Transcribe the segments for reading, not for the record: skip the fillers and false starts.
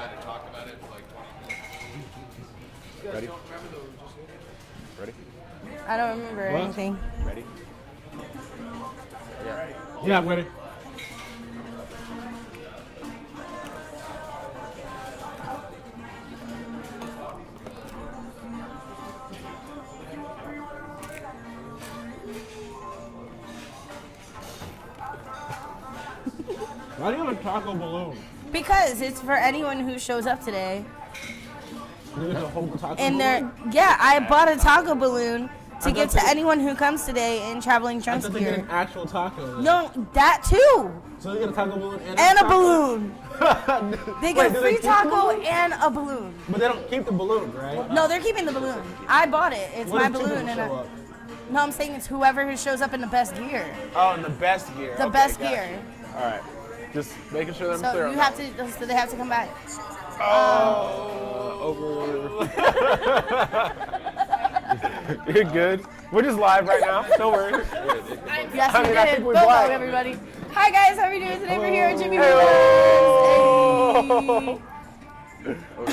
outside and talked about it for like 20 minutes. Ready? Ready? I don't remember anything. Ready? Yeah, I'm ready. Why do you have a taco balloon? Because it's for anyone who shows up today. There's a whole taco And balloon? I bought a taco balloon to give to anyone who comes today in Traveling I Drunks thought they get gear. an actual taco. No, that too. So they get a taco balloon And a taco? balloon. They get Wait, do a they free keep the taco balloon? and a balloon. But they don't keep the balloon, right? No, they're keeping the balloon. I bought it. It's What my if two balloon. people And show up? no, I'm saying it's whoever who shows up in the best gear. Oh, in the best gear. The Okay, best gotcha. gear. All right. Just making sure that I'm So clear you on have that to. So they have to come back. one. You're good. We're just live right now. Don't worry. Yes, I we mean, I did. think we're Go, live. everybody. Hi guys, how are we doing today? We're here at Jimmy Hulas.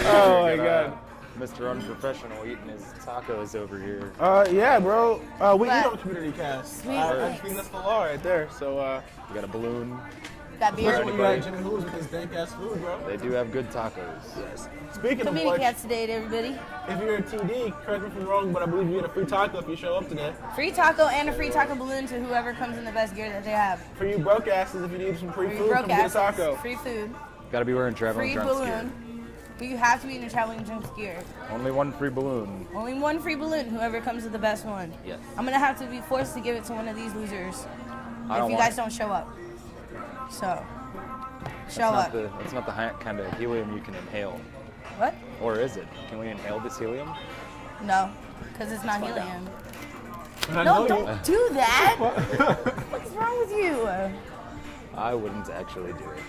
Oh my God. Mr. Unprofessional eating his tacos over here. Yeah, bro. We eat But- on CommunityCast. Sweet. I think that's the law right there. So, You got a balloon. Got especially beer. when you got Jimmy Hulas with his dank ass food, bro. They do have good tacos. Yes. Speaking of Community which, Cats today, everybody. if you're a TD, correct me if I'm wrong, but I believe you get a free taco if you show up today. Free taco and a free taco balloon to whoever comes in the best gear that they have. For you broke asses, if you need some free Free food, come broke get a asses, taco. free food, Got to be wearing traveling free drunks gear. balloon. But you have to be in the Traveling Drunks gear. Only one free balloon. Only one free balloon, whoever comes with the best one. Yes. I'm gonna have to be forced to give it to one of these losers I if don't you want guys it. don't show up. So, show That's up. That's not the kind of helium you can inhale. What? Or is it? Can we inhale this helium? No, because it's not find out. helium. And I No, know don't do that. What's wrong with you? I wouldn't actually do it.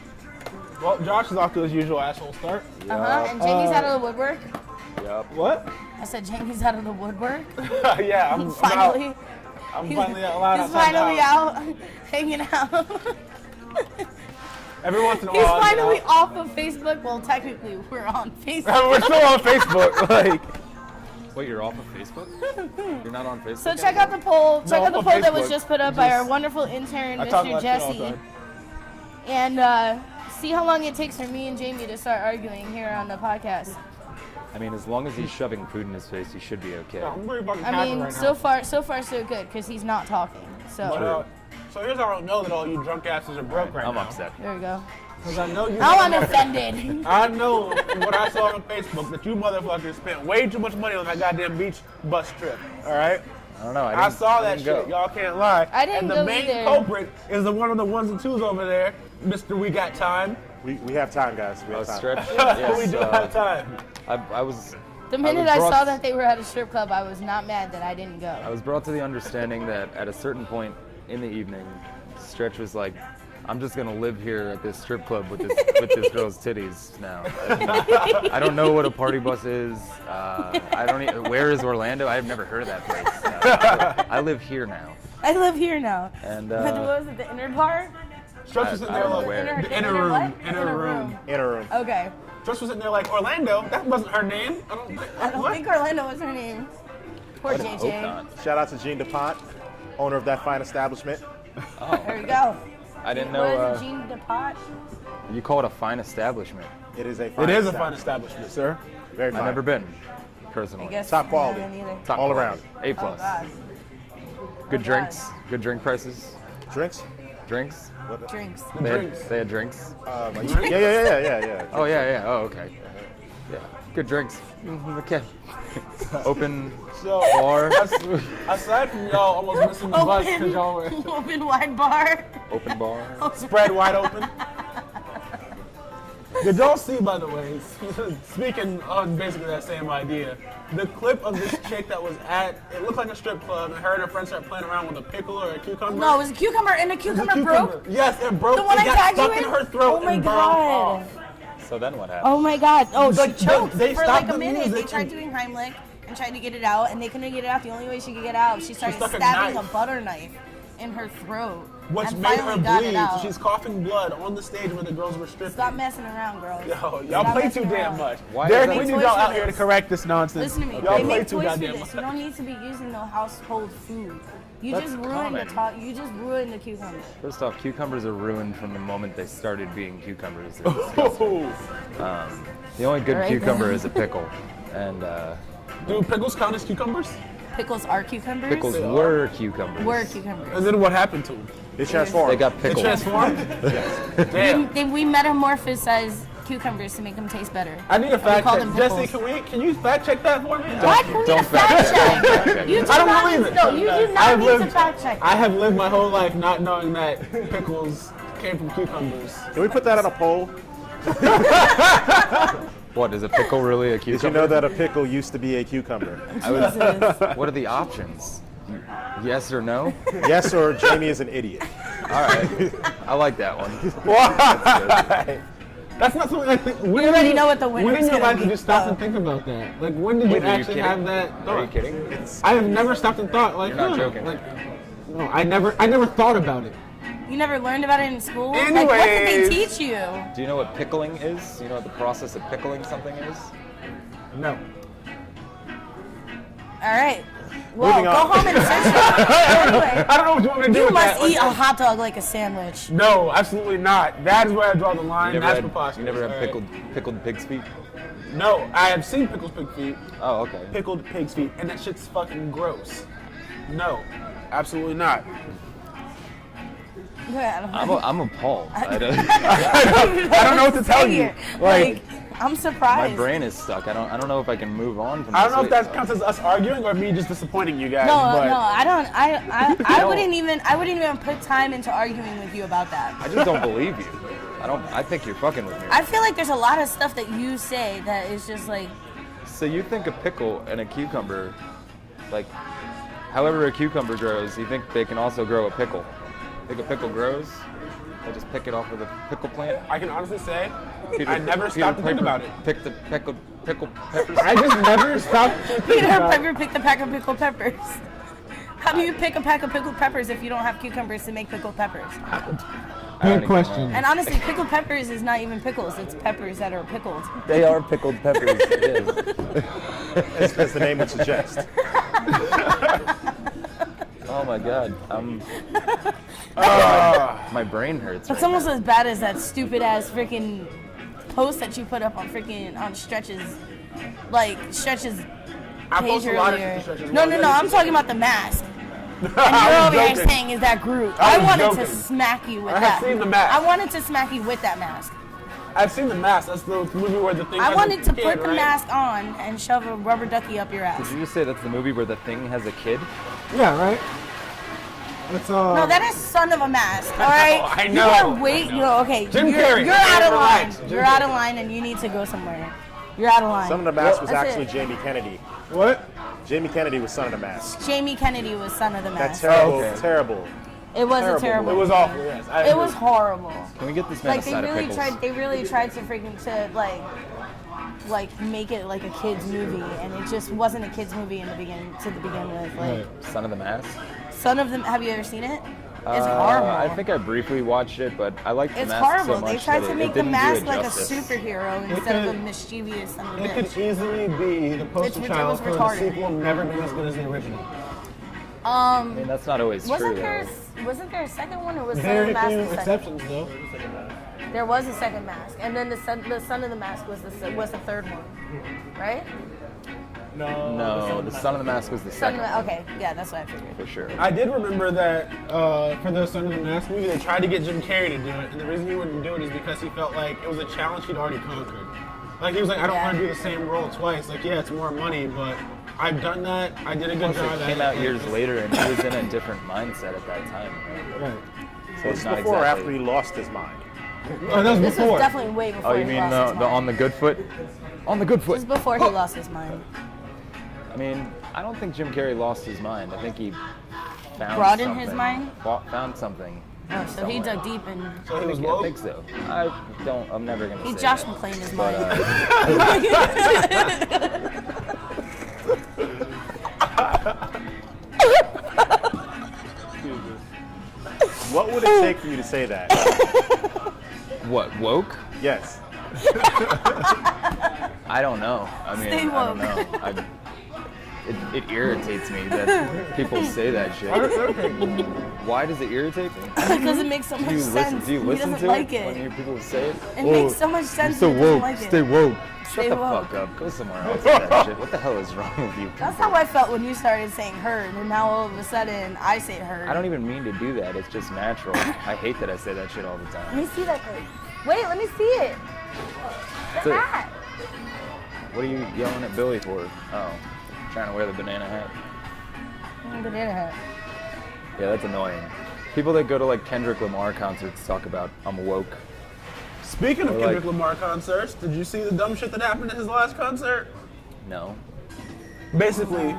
Well, Josh is off to his usual asshole start. And Jamie's out of the woodwork. Yup. What? I said Jamie's out of the woodwork. Yeah, I'm Finally. I'm finally allowed He's outside the finally house. out, hanging out. Every once in a He's while. I get finally out. off of Facebook. Well, technically, we're on Facebook. We're still on Facebook. Like, Wait, you're off of Facebook? You're not on Facebook? So check out the poll. Check out I'm the on poll that was Facebook. just put up by our wonderful intern, I talk Mr. about shit all the Jesse. time. And see how long it takes for me and Jamie to start arguing here on the podcast. I mean, as long as he's shoving food in his face, he should be okay. I'm pretty fucking I happy mean, right so now. far, so good, because he's not talking. But, So so here's how I know that all you drunk asses are broke right I'm now. upset. there we go. Because I know you. Now I'm offended. I know from what I saw on Facebook that you motherfuckers spent way too much money on that goddamn beach bus trip. All right. I don't know. I saw that didn't shit. go. Y'all can't lie. I didn't And the go main either. culprit is the one of the ones and twos over there, Mr. We Got Time. We have time, guys. We Oh, have time. stretch? We Yes, do have time. I was The minute was I brought- saw that they were at a strip club, I was not mad that I didn't I go. was brought to the understanding that at a certain point in the evening, Stretch was like, I'm just gonna live here at this strip club with this girl's titties now. I don't know what a party bus is. I don't even, where is Orlando? I've never heard of that place. I live here now. I live here now. And What was it, the inner bar? Stretch was in I there don't know like where. the inner room. what? Inner room. Inner room. Okay. Stretch was in there like Orlando. That wasn't her name. I don't think Orlando was her name. Poor I hope JJ. not. Shout out to Jean DuPont, owner of that fine establishment. There we go. I didn't What know is it, Jean DuPont? you call it a fine establishment. It is a fine It is a fine establishment, sir. Very fine. I've never been, I personally. guess Top I quality. haven't either. Top all quality. around. A Oh, plus. God. Good Oh, drinks. Good drink prices. Drinks? Drinks. Drinks. They had drinks. Yeah. Oh yeah. Oh okay. Yeah. Good drinks. Okay. Open So, bar. aside from y'all almost missing the bus because y'all were Open wide bar. Open bar. spread wide open. Did y'all see, by the way, speaking on basically that same idea, the clip of this chick that was at, it looked like a strip club, and her and her friends started playing around with a pickle or a cucumber? No, it was a cucumber, and the It was a cucumber broke. Yes, it broke. The one it I got tagged stuck you in in? her throat Oh my and burned God. off. So then what happened? Oh my God. Oh, Like, she choked they for stopped like a the minute. They music tried and- doing Heimlich and tried to get it out, and they couldn't get it out. The only way she could get it out, she started stuck a stabbing a knife. butter knife in her throat. Which and made her finally got it bleed. out. So she's coughing blood on the stage where the girls were stripping. Stop messing around, girls. Yo, Stop y'all play messing too damn around. much. Why Derek, is we that- need Toys y'all for out here to this. correct this nonsense. Listen to me. Y'all They play make too toys for goddamn this. much. You don't need to be using no household food. You That's just ruined common. the top. You just ruined the cucumber. First off, cucumbers are ruined from the moment they started being cucumbers. They're disgusting. The only good Right cucumber then. is a pickle, and Do pickles count as cucumbers? Pickles are cucumbers. pickles were cucumbers. were cucumbers. And then what happened to them? They transformed. They got They pickled. transformed? Damn. We metamorphosized cucumbers to make them taste better. I need a fact call check. them Jesse, pickles. can you fact check that for me? Why do we need don't a fact fact check? check. You do I don't not believe need, it. No, you do I've not need to lived- fact check. I have lived my whole life not knowing that pickles came from cucumbers. Can we put that on a poll? What, is a pickle really a Did you cucumber? know that a pickle used to be a cucumber? I would- Jesus. what are the options? Yes or no? Yes, or Jamie is an idiot. All right, I like that one. Why? That's not something I think. We already know what the When winner's in your gonna life did be. you stop and think about that? Like, when did Wait, you are you actually kidding? have that Are you thought? kidding? I have never stopped and thought. Like, You're not huh, joking. Like, no, I never thought about it. You never learned about it in school? Like, what did Anyways. they teach you? Do you know what pickling is? You know what the process of pickling something is? No. All right. Well, Moving go on. home and search it. Anyway, I don't know what you want me to do you with must that. eat a hot dog like a sandwich. No, absolutely not. That is where I draw the line. You That's never preposterous. had, you never had all right? pickled pig's feet? No, I have seen pickles pig feet, Oh, okay. pickled pig's feet, and that shit's fucking gross. No, absolutely not. I'm appalled. I don't, I don't know what to tell you. Like, I'm my surprised. brain is stuck. I don't know if I can move on from I don't this. know if Wait, that counts as us arguing or me just disappointing you guys. No, but no, I don't. I wouldn't even put time into arguing with you about that. I just don't believe you. I think you're fucking with me. I feel like there's a lot of stuff that you say that is just like, So you think a pickle and a cucumber, like, however a cucumber grows, you think they can also grow a pickle? Think a pickle grows? They just pick it off of the pickle plant? I can honestly say, Peter- I never Peter stopped to think Piper about it. Pick the pickle peppers. I just never stopped to think Peter about it. Piper picked a pack of pickled peppers. How do you pick a pack of pickled peppers if you don't have cucumbers to make pickled peppers? I don't Good even question. know. And honestly, pickled peppers is not even pickles. It's peppers that are pickled. They are pickled peppers. It is. As the name would suggest. Oh my god. My brain hurts. It's right almost now. as bad as that stupid ass freaking post that you put up on Stretch's, like Stretch's I page post a lot of earlier. shit to Stretch's No, wall. I'm talking about the mask. And you're I over was here joking. saying, is that Groot? I I was wanted joking. to smack you with I that. have seen the mask. I wanted to smack you with that mask. I've seen The Mask. That's the movie where the thing I has a wanted to kid, put the right? mask on and shove a rubber ducky up your ass. Did you just say that's the movie where the thing has a kid? Yeah, right? That's No, that is Son of a Mask, all right? I You know. are okay. Jim you're, Carrey. You're out of Relax. line. Jim You're out of line and you need to go somewhere. You're out of line. Son of the Mask was That's actually it. Jamie Kennedy. What? Jamie Kennedy was Son of the Mask. Jamie Kennedy was Son of the That's Mask. terrible, okay. terrible. It was terrible a terrible. It was awful, yes. I It agree. was horrible. Can we get this man Like a they side of really pickles? tried. They really tried to freaking like make it like a kids movie, and it just wasn't a kids movie to begin with. Like Son of the Mask? Son of the. Have you ever seen it? It's horrible. I think I briefly watched it, but I liked the It's mask horrible. so much They tried that to it make the didn't do mask it like a justice. superhero instead of a could- mischievous son of a It could bitch. easily be the poster It child was for the retarded. sequel never being as good as the original. I mean, that's not always true, Wasn't though. there a second one, or was Son of Very the Mask few the second? exceptions, though. There was a second mask, and then the Son of the Mask was the third one, right? No, the Son of the Mask was the Son second of the, one, okay, yeah, that's what I figured. for sure. I did remember that for the Son of the Mask movie, they tried to get Jim Carrey to do it, and the reason he wouldn't do it is because he felt like it was a challenge he'd already conquered. Like, he was like, I don't Yeah. want to do the same role twice. Like, yeah, it's more money, but I've done that. I did a good Plus, job it at came it. out years later, and he was in a different mindset at that time. Right. So it's It's not before or exactly. after he lost his mind. Oh, that was This before. was definitely way before Oh, you he mean lost his the mind. on the good foot? On the good foot. Just before he lost his mind. I mean, I don't think Jim Carrey lost his mind. I think he found Broadened something. his mind? Found something. Oh, so he dug deep and So he was I woke? think so. I'm never gonna he say Josh that. McClane his But, mind. What would it take for you to say that? What, woke? Yes. I don't know. I mean, Stay I don't woke. know. It irritates me that people say that shit. Why does it irritate me? Because it makes so much sense. Do you He listen doesn't to like it when you it. people say it? It makes so much sense. You're so he doesn't woke. like it. Stay woke. Shut Stay the woke. fuck up. Go somewhere else with that shit. What the hell is wrong with you? That's how I felt when you started saying heard, and now all of a sudden I say heard. I don't even mean to do that. It's just natural. I hate that I say that shit all the Let time. me see that thing. Wait, let me see it. The So- hat. What are you yelling at Billy for? Oh, trying to wear the banana hat. Banana hat. Yeah, that's annoying. People that go to like Kendrick Lamar concerts talk about I'm woke. Speaking of Or Kendrick like- Lamar concerts, did you see the dumb shit that happened at his last concert? No. Basically,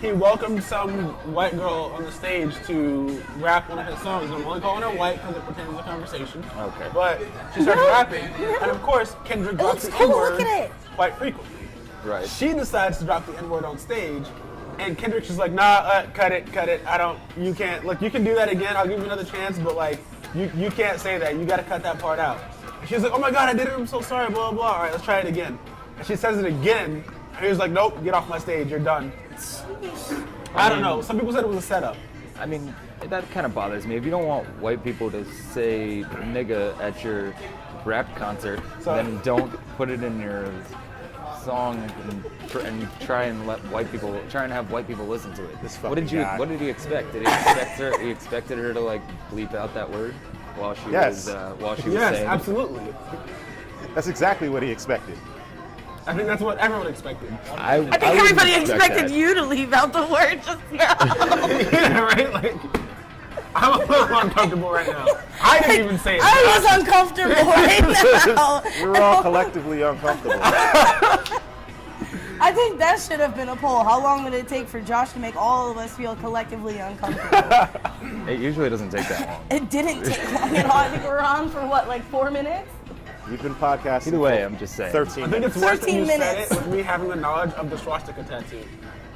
he welcomed some white girl on the stage to rap one of his songs. I'm only calling her white because it pertains to the conversation. Okay. But she starts rapping, and of course, Kendrick drops looks the cool, N-word look at it. quite frequently. Right. She decides to drop the N-word on stage, and Kendrick's just like, nah, cut it. You can't, look, you can do that again, I'll give you another chance, but like, you can't say that, you gotta cut that part out. And she's like, oh my God, I did it, I'm so sorry, blah, blah, all right, let's try it again. And she says it again, and he was like, nope, get off my stage, you're done. I don't know, some people said it was a setup. I mean, that kind of bothers me. If you don't want white people to say nigga at your rap concert, then don't put it in your song and try and have white people listen to it. This What did fucking guy. What did he expect? Did he expected her to like bleep out that word while she Yes. was Yes, saying it? absolutely. That's exactly what he expected. I think that's what everyone expected. I I think everybody expected you to leave out the word just now. Yeah, right? Like, I'm a little uncomfortable right now. I didn't even say it. I was uncomfortable right now. We're all collectively uncomfortable. I think that should have been a poll. How long would it take for Josh to make all of us feel collectively uncomfortable? It usually doesn't take that long. It didn't take long at all. I think we're on for what, like 4 minutes? We've been podcasting Either way, for I'm just saying. 13 I think minutes. it's worse that 13 you minutes. said it with me having the knowledge of the swastika tattoo.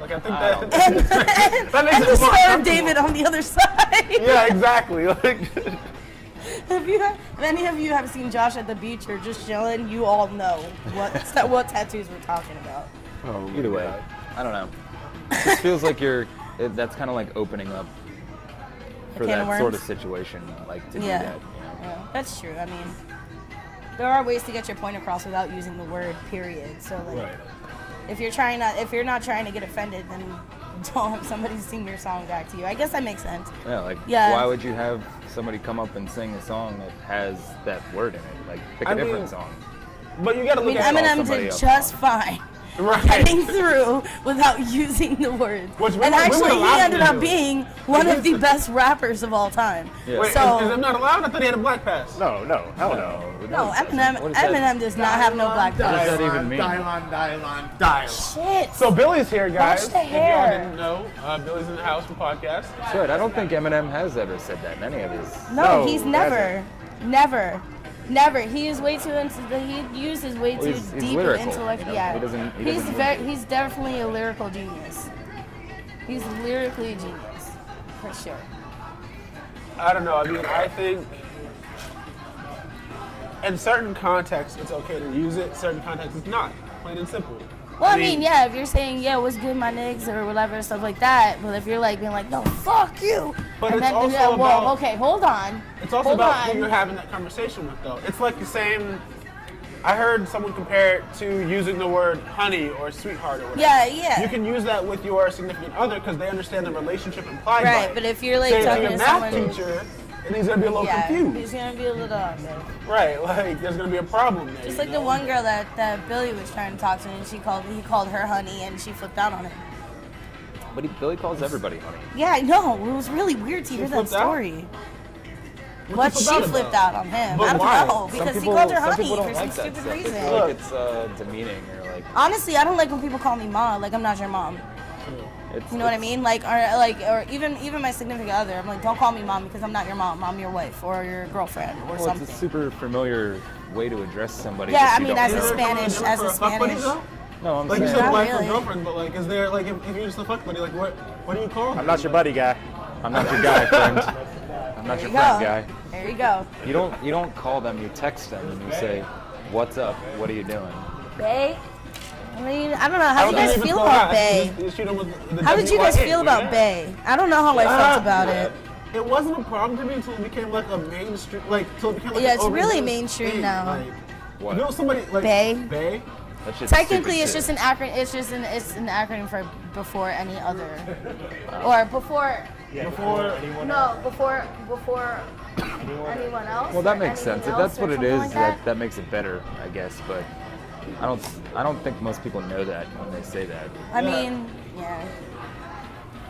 Like, I think Oh. that And makes the it more Star of uncomfortable. David on the other side. Yeah, exactly. Like, If any of you have seen Josh at the beach or just chilling, you all know what tattoos we're talking about. Either way, I don't know. It just feels like that's kind of like opening up for can of that sort worms? of situation, like to do Yeah. that. Yeah, that's true. I mean, there are ways to get your point across without using the word period. So like, if you're not trying to get offended, then don't have somebody sing your song back to you. I guess that makes sense. Yeah, like Yeah. why would you have somebody come up and sing a song that has that word in it? Like pick a I different mean, song. but you gotta I look mean, at it. Eminem somebody did else just on. fine Right. getting through without using the word. Which we And were actually, allowed he ended to up do. being one of the best rappers of all time. Yeah. Wait, So- is it not allowed? I thought he had a black pass. No, hell no. No, What Eminem does not have no black What does belt. that even mean? Dial. Shit. So Billy's here, guys. Watch the If y'all hair. didn't know, Billy's in the house for podcast. That's right. I don't think Eminem has ever said that in any of his. No, No, he's he never. He is way too he uses way Well, too he's deep lyrical, intellect. you know, Yeah, he doesn't he's definitely a lyrical genius. He's lyrically a genius, for sure. I don't know. I mean, I think in certain contexts it's okay to use it. Certain contexts it's not. Plain and simple. Well, I mean, yeah, if you're saying, yeah, what's good, my niggas, or whatever, stuff like that, but if you're like being like, no, fuck you. But and it's then, also yeah, well, about- okay, hold on. It's also Hold about on. who you're having that conversation with, though. It's like the same. I heard someone compare it to using the word honey or sweetheart or whatever. Yeah. You can use that with your significant other because they understand the relationship implied by Right, it. but if you're like Say it to talking your to math someone, teacher, and he's gonna be a little yeah, confused. he's gonna be a little Right, like there's gonna be a problem there. Just you like the know? one girl that Billy was trying to talk to, and he called her honey, and she flipped out on him. But Billy calls everybody honey. Yeah, I know. It was really weird to hear that flipped out? story. What's But she she flipped flipped out out on him. But I don't why? know, Some because he people- called her some honey people don't for some like that stupid stuff. They reason. feel like it's demeaning or like. Honestly, I don't like when people call me mom. Like I'm not your mom. It's, You know what I mean? Or even my significant other. I'm like, don't call me mom because I'm not your mom. I'm your wife or your girlfriend or Well, something. it's a super familiar way to address somebody. Yeah, that I you mean, don't as a know. Spanish, Is there as a for fuck buddy, Spanish. though? No, I'm Like you saying. said, Not wife or really. girlfriend, but like, is there like if you're just a fuck buddy, like what do you call? I'm not your buddy guy. I'm not your guy, friend. I'm not There your you friend, go. guy. There you go. You don't call them. You text them and you say, "What's up? What are you doing?" Bae? I mean, I don't know. How do you guys feel about Bae? How did you guys feel about Bae? I don't know how I felt about it. It wasn't a problem to me until it became like a mainstream, till it became like Yeah, an it's really overused mainstream thing. now. Like, What? if it was somebody like Bae? Bae? That shit's Technically, stupid it's too. just an acronym. It's an acronym for before any other, or before. Before Before anyone else. Well, that or makes sense. anything If that's else or what it something is, like that makes it better, I guess. But I don't think most people know that when they say that. I mean, yeah,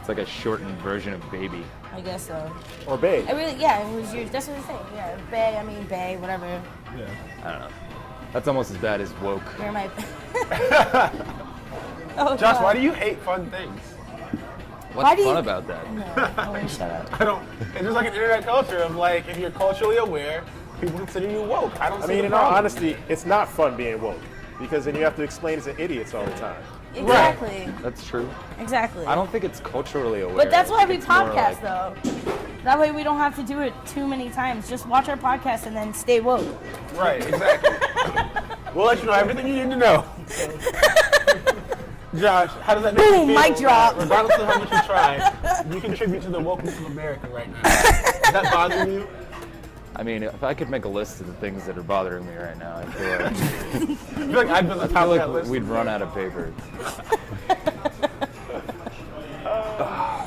It's like a shortened version of baby. I guess so. Or babe. I really, yeah, it was your. That's what I'm saying. Yeah, Bae. I mean, Bae. Whatever. I don't know. That's almost as bad as woke. You're my. Oh, Josh, God. why do you hate fun things? What's Why do fun you- about that? No, oh, shut up. I don't. It's just like an internet culture of like, if you're culturally aware, people consider you woke. I don't. I see mean, the in all problem. honesty, it's not fun being woke because then you have to explain it to idiots all the time. Exactly. That's true. Exactly. I don't think it's culturally aware. But that's I why think we it's more podcast, like- though. That way we don't have to do it too many times. Just watch our podcast and then stay woke. Right, exactly. We'll let you know everything you need to know. Josh, how does that make Boom, you feel? mic drop. Regardless of how much you try, you contribute to the wokeness of America right now. Does that bother you? I mean, if I could make a list of the things that are bothering me right now, I feel like, I feel like I'd be on the I top feel of that like list. we'd run out of paper.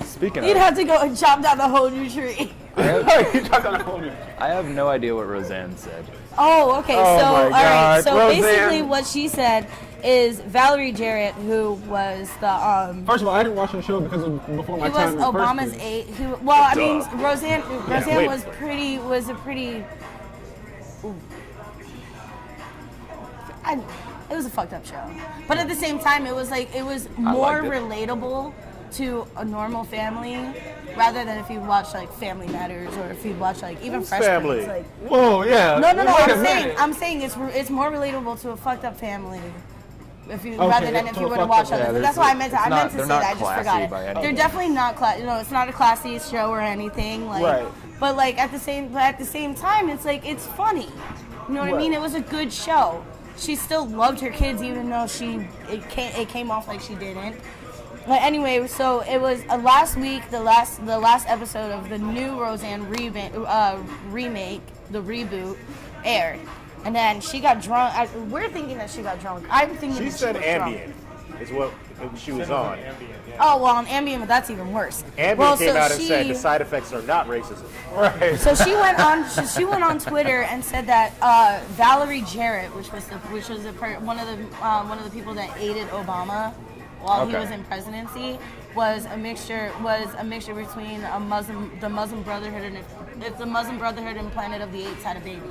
Speaking You'd of, have to go and chop down the whole new tree. You talked on a whole new. I have no idea what Roseanne said. Oh, okay. Oh So, my all right. God, So Roseanne. basically, what she said is Valerie Jarrett, who was the First of all, I didn't watch the show because of before my he was time. in the first Obama's place. aide. Well, I mean, Duh. Roseanne wait. was a pretty. Ooh. It was a fucked up show, but at the same time, it was more liked it. relatable to a normal family rather than if you watch like Family Matters or if you watch like even Who's Fresh family? Prince. Like, Whoa, yeah. no. Wait a minute. I'm saying it's more relatable to a fucked up family. If you Okay, rather than if to you a were to fucked watch up- other. Yeah, That's why I meant to. it's I not- meant to they're say not that. I just classy forgot it. by any They're means. definitely not class. It's not a classy show or anything. Like, Right. but like at the same time, it's like it's funny. You know what I mean? Right. It was a good show. She still loved her kids, even though it came off like she didn't. But anyway, so it was last week, the last episode of the new Roseanne remake, the reboot, aired, and then she got drunk. We're thinking that she got drunk. I'm thinking She that said she was drunk. Ambien is what she was on. Oh well, on Ambien, but that's even worse. Ambien well, came so out and she, said the side effects are not racism. Right. So she went on. She went on Twitter and said that Valerie Jarrett, one of the people that aided Obama while he Okay. was in presidency, was a mixture between the Muslim Brotherhood and if the Muslim Brotherhood and Planet of the Apes had a baby.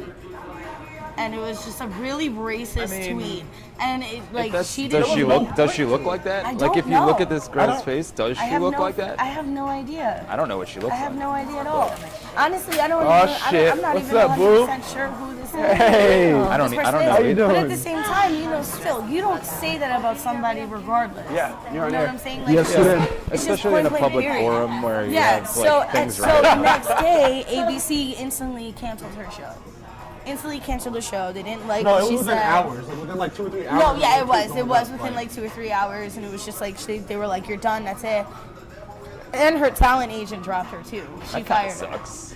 And it was just a really racist tweet. And it she didn't. Does she look like that? I Like don't if you look know. at this girl's face, does I she have look no- like that? I have no idea. I don't know what she looks I have like. no idea at all. Honestly, I don't. Oh, even, shit. I'm not What's even up, boo? 100% sure who this is. Hey. I don't This know. person How is. you doing? But at the same time, still, you don't say that about somebody regardless. Yeah, you're you know there. what I'm saying? Like, Yes, it's you just- did. it's just Especially in a point blank public period. forum where you Yeah. have So like things so right. the next day, ABC instantly canceled her show. Instantly canceled the show. They didn't like No, what it she was within said. hours. Like within like 2 or 3 hours. No, yeah, it of was. people It was going within up, like 2 or 3 hours, and it was just like they were like, "You're done. That's it." And her talent agent dropped her too. She That kind fired of her. sucks.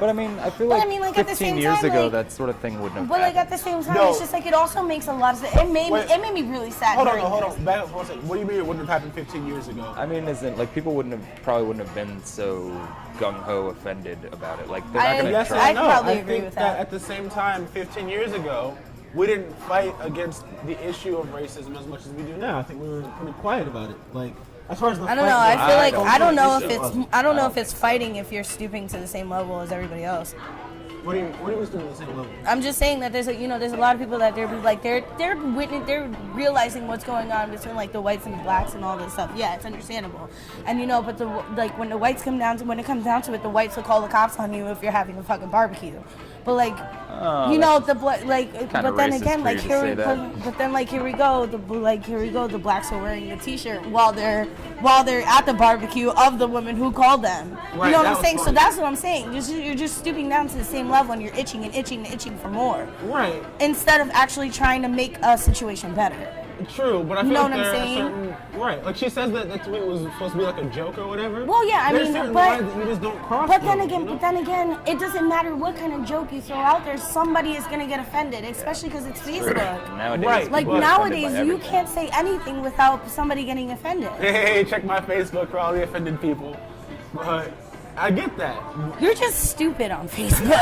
But I mean, I feel But I like, mean, like, at the 15 same years time, ago, like- that sort of thing wouldn't have But like happened. at the same time, No. it's just like it also makes a lot of sense. It made Wait. me really sad. Hold on, hearing hold this. on. Back up for a second. What do you mean it wouldn't have happened 15 years ago? I mean, isn't like people probably wouldn't have been so gung ho offended about it. Like they're not gonna Yes try. I and no. probably I agree think with that that. at the same time, 15 years ago, we didn't fight against the issue of racism as much as we do now. I think we were pretty quiet about it. Like, as far as the I don't fight know. I goes, feel like don't I don't know think if it was. I don't know if it's fighting if you're stooping to the same level as everybody else. What do you mean still at the same level? I'm just saying that there's a lot of people that they're realizing what's going on between like the whites and the blacks and all this stuff. Yeah, it's understandable. And but when the whites when it comes down to it, the whites will call the cops on you if you're having a fucking barbecue. But like, Oh, you know, that's kinda but then racist again, for like you to here, say that. but then like here we go, the blacks are wearing a T-shirt while they're at the barbecue of the woman who called them. Right, You know what that I'm was saying? So funny. that's what I'm saying. You're just stooping down to the same level, and you're itching and itching and itching for more, Right. instead of actually trying to make a situation better. True, but I feel You know like what I'm there are saying? certain right. Like she says that tweet was supposed to be like a joke or whatever. Well, yeah, I There's mean, certain but- lines that you just don't cross. But then those, again, you know? but then again, it doesn't matter what kind of joke you throw out there. Somebody is gonna get offended, especially because it's Facebook. Nowadays, Right. people Like get offended nowadays, by you everything. can't say anything without somebody getting offended. Hey, check my Facebook for all the offended people. But I get that. You're just stupid on Facebook.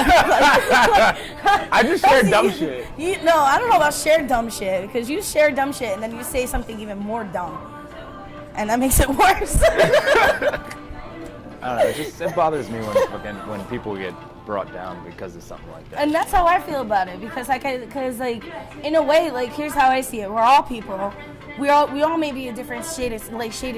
I just share dumb shit. No, I don't know about share dumb shit, because you share dumb shit and then you say something even more dumb, and that makes it worse. I don't know. It bothers me when people get brought down because of something like that. And that's how I feel about it, because like in a way, like here's how I see it: we're all people. We all may be a different shade of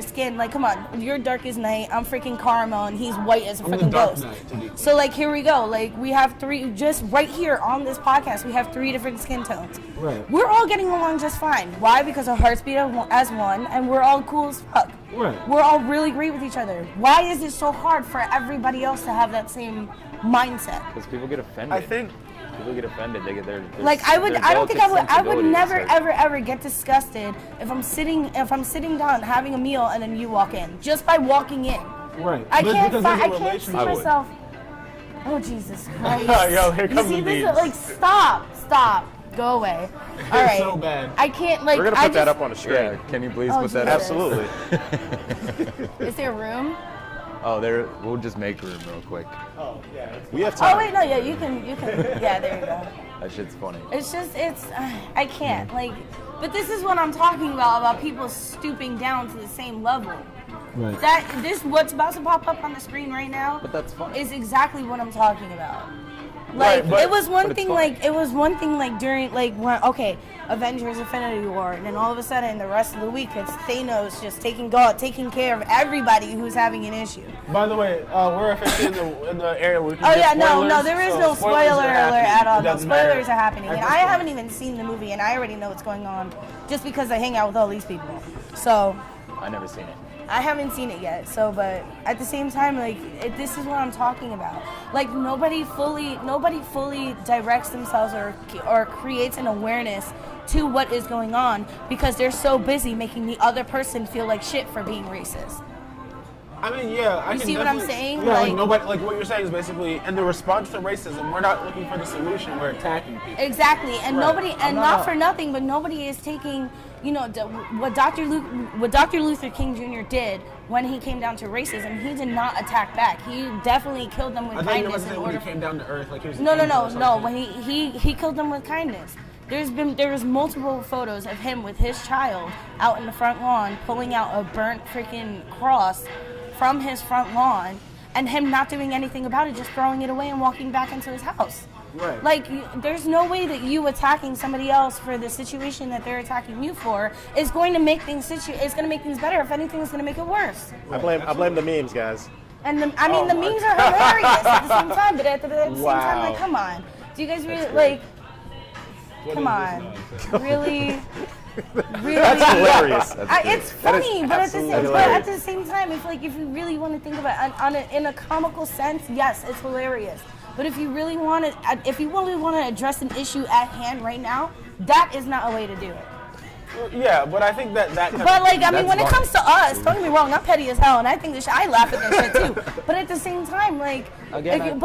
skin. Like, come on, you're dark as night. I'm freaking caramel, and he's white as a I'm the freaking Dark ghost. Knight, to be clear. So like here we go. Like we have three, just right here on this podcast, we have 3 different skin tones. Right. We're all getting along just fine. Why? Because our hearts beat as one, and we're all cool as fuck. Right. We're all really great with each other. Why is it so hard for everybody else to have that same mindset? Because people get offended. I think people get offended. They get their Like I don't think I would never ever. ever get disgusted if I'm sitting down having a meal and then you walk in, just by walking in. right. I But can't because I there's a can't see relationship. I would. myself. Oh Jesus Christ! Yo, here You comes see the this? beats. Like stop, go away. All right. so bad. I can't like. We're gonna I put that just- up on the screen. Yeah, can you please Oh, put that Jesus. up? Absolutely. Is there room? Oh, we'll just make room real quick. We have Oh time. wait, no, yeah, you can. Yeah, there you go. That shit's funny. It's just, I can't, like, but this is what I'm talking about people stooping down to the same level. Right. What's about to pop up on the screen right now But that's funny. is exactly what I'm talking about. Like, Right, but- it was one but it's thing, funny. like, it was one thing, like, during, like, when, okay, Avengers Infinity War, and then all of a sudden, the rest of the week, it's Thanos just taking care of everybody who's having an issue. By the way, we're officially in the area where we can Oh get yeah, no, spoilers, there is so no spoilers spoiler are alert happening. at all. It No, doesn't matter. spoilers are happening, and At I this haven't even seen the movie, and I already know what's going on, just because I hang out with all these people. So I never seen it. I haven't seen it yet. So, but at the same time, like this is what I'm talking about. Like nobody fully directs themselves or creates an awareness to what is going on because they're so busy making the other person feel like shit for being racist. I mean, yeah, I You can see what I'm definitely- saying? Yeah, like Like- nobody, like what you're saying is basically, in the response to racism, we're not looking for the solution, we're attacking people. Exactly, and Right. nobody, and not not for nothing, but nobody is taking, what Dr. Luther King Jr. did when he came down to racism. He did not attack back. He definitely killed them with I thought you were kindness about to in say when order. he came down to earth, like he was. an No. angel or No. something. When he killed them with kindness. There was multiple photos of him with his child out in the front lawn pulling out a burnt freaking cross from his front lawn, and him not doing anything about it, just throwing it away and walking back into his house. Right. Like, there's no way that you attacking somebody else for the situation that they're attacking you for is going to make things better. If anything, it's going to make it worse. I blame the memes, guys. And the Oh memes are hilarious at the same time, but at the same time, Wow. like, come on. Do you guys really, great. like, What come is on. this now? Really? That's hilarious. That's It's great. That is funny, but absolutely at the same time, if you really want to think about it in a comical sense, yes, it's hilarious. But if you really want to address an issue at hand right now, that is not a way to do it. Yeah, but I think that kind But of, like, I mean, That's when it fine. comes to us, don't get me wrong, I'm petty as hell, and I think this. I laugh at this shit too. But at the same time, like, Again,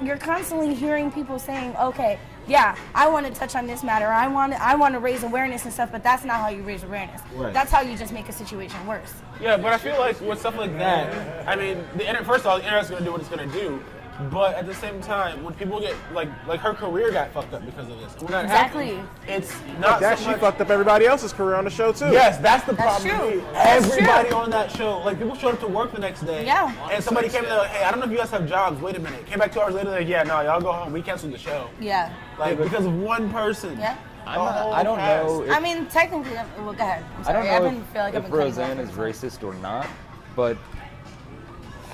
you're constantly hearing people saying, okay, yeah, I want to touch on this matter. I want to raise awareness and stuff, but that's not how you raise awareness. Right. That's how you just make a situation worse. Yeah, but I feel like with stuff like that, I mean, first of all, the internet's gonna do what it's gonna do. But at the same time, when people get like her career got fucked up because of this. When that Exactly. happens, it's not That so she much. fucked up everybody else's career on the show too. Yes, that's the That's problem. true. to me. That's Everybody true. on that show, like people showed up to work the next day. Yeah. And somebody came in there like, hey, I don't know if you guys have jobs. Wait a minute. Came back 2 hours later, like, yeah, no, y'all go home. We canceled the show. Yeah. Like because of one person. Yeah. I don't know. If, I mean, technically, well, go ahead. I'm I sorry. don't know been feel like I've if been cutting you off Roseanne is for this racist or not, but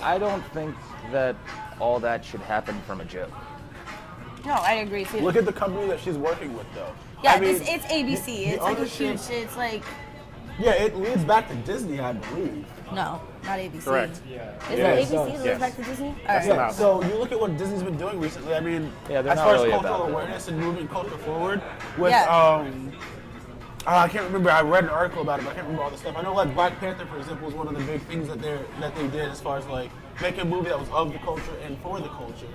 I don't think that all that should happen from a joke. No, I agree too. Look at the company that she's working with, though. Yeah, I mean, it's ABC. the It's like a ownership- huge. It's like Yeah, it leads back to Disney, I believe. no, not ABC. Correct. Is Yeah, it it does. ABC that Yes. goes back to Disney? All That's right. not- Yeah, so you look at what Disney's been doing recently. I mean, Yeah, they're as not far really as cultural about that. awareness and moving culture forward, with Yeah. I can't remember. I read an article about it, but I can't remember all the stuff. I know, like Black Panther, for example, was one of the big things that they did as far as like making a movie that was of the culture and for the culture.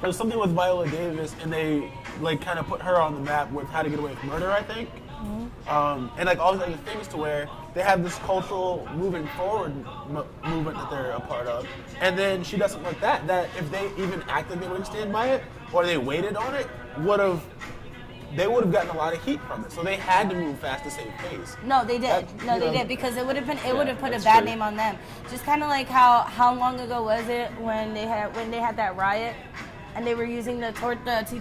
There was something with Viola Davis, and they like kind of put her on the map with How to Get Away with Murder, I think. And like all these other things to where they have this cultural moving forward movement that they're a part of, and then she does something like that. That if they even acted, they wouldn't stand by it, or they waited on it, they would have gotten a lot of heat from it. So they had to move fast to save face. No, they did. That- No, you they know- did because it would have put a that's bad true. name on them. Just kind of like how long ago was it when they had that riot and they were using the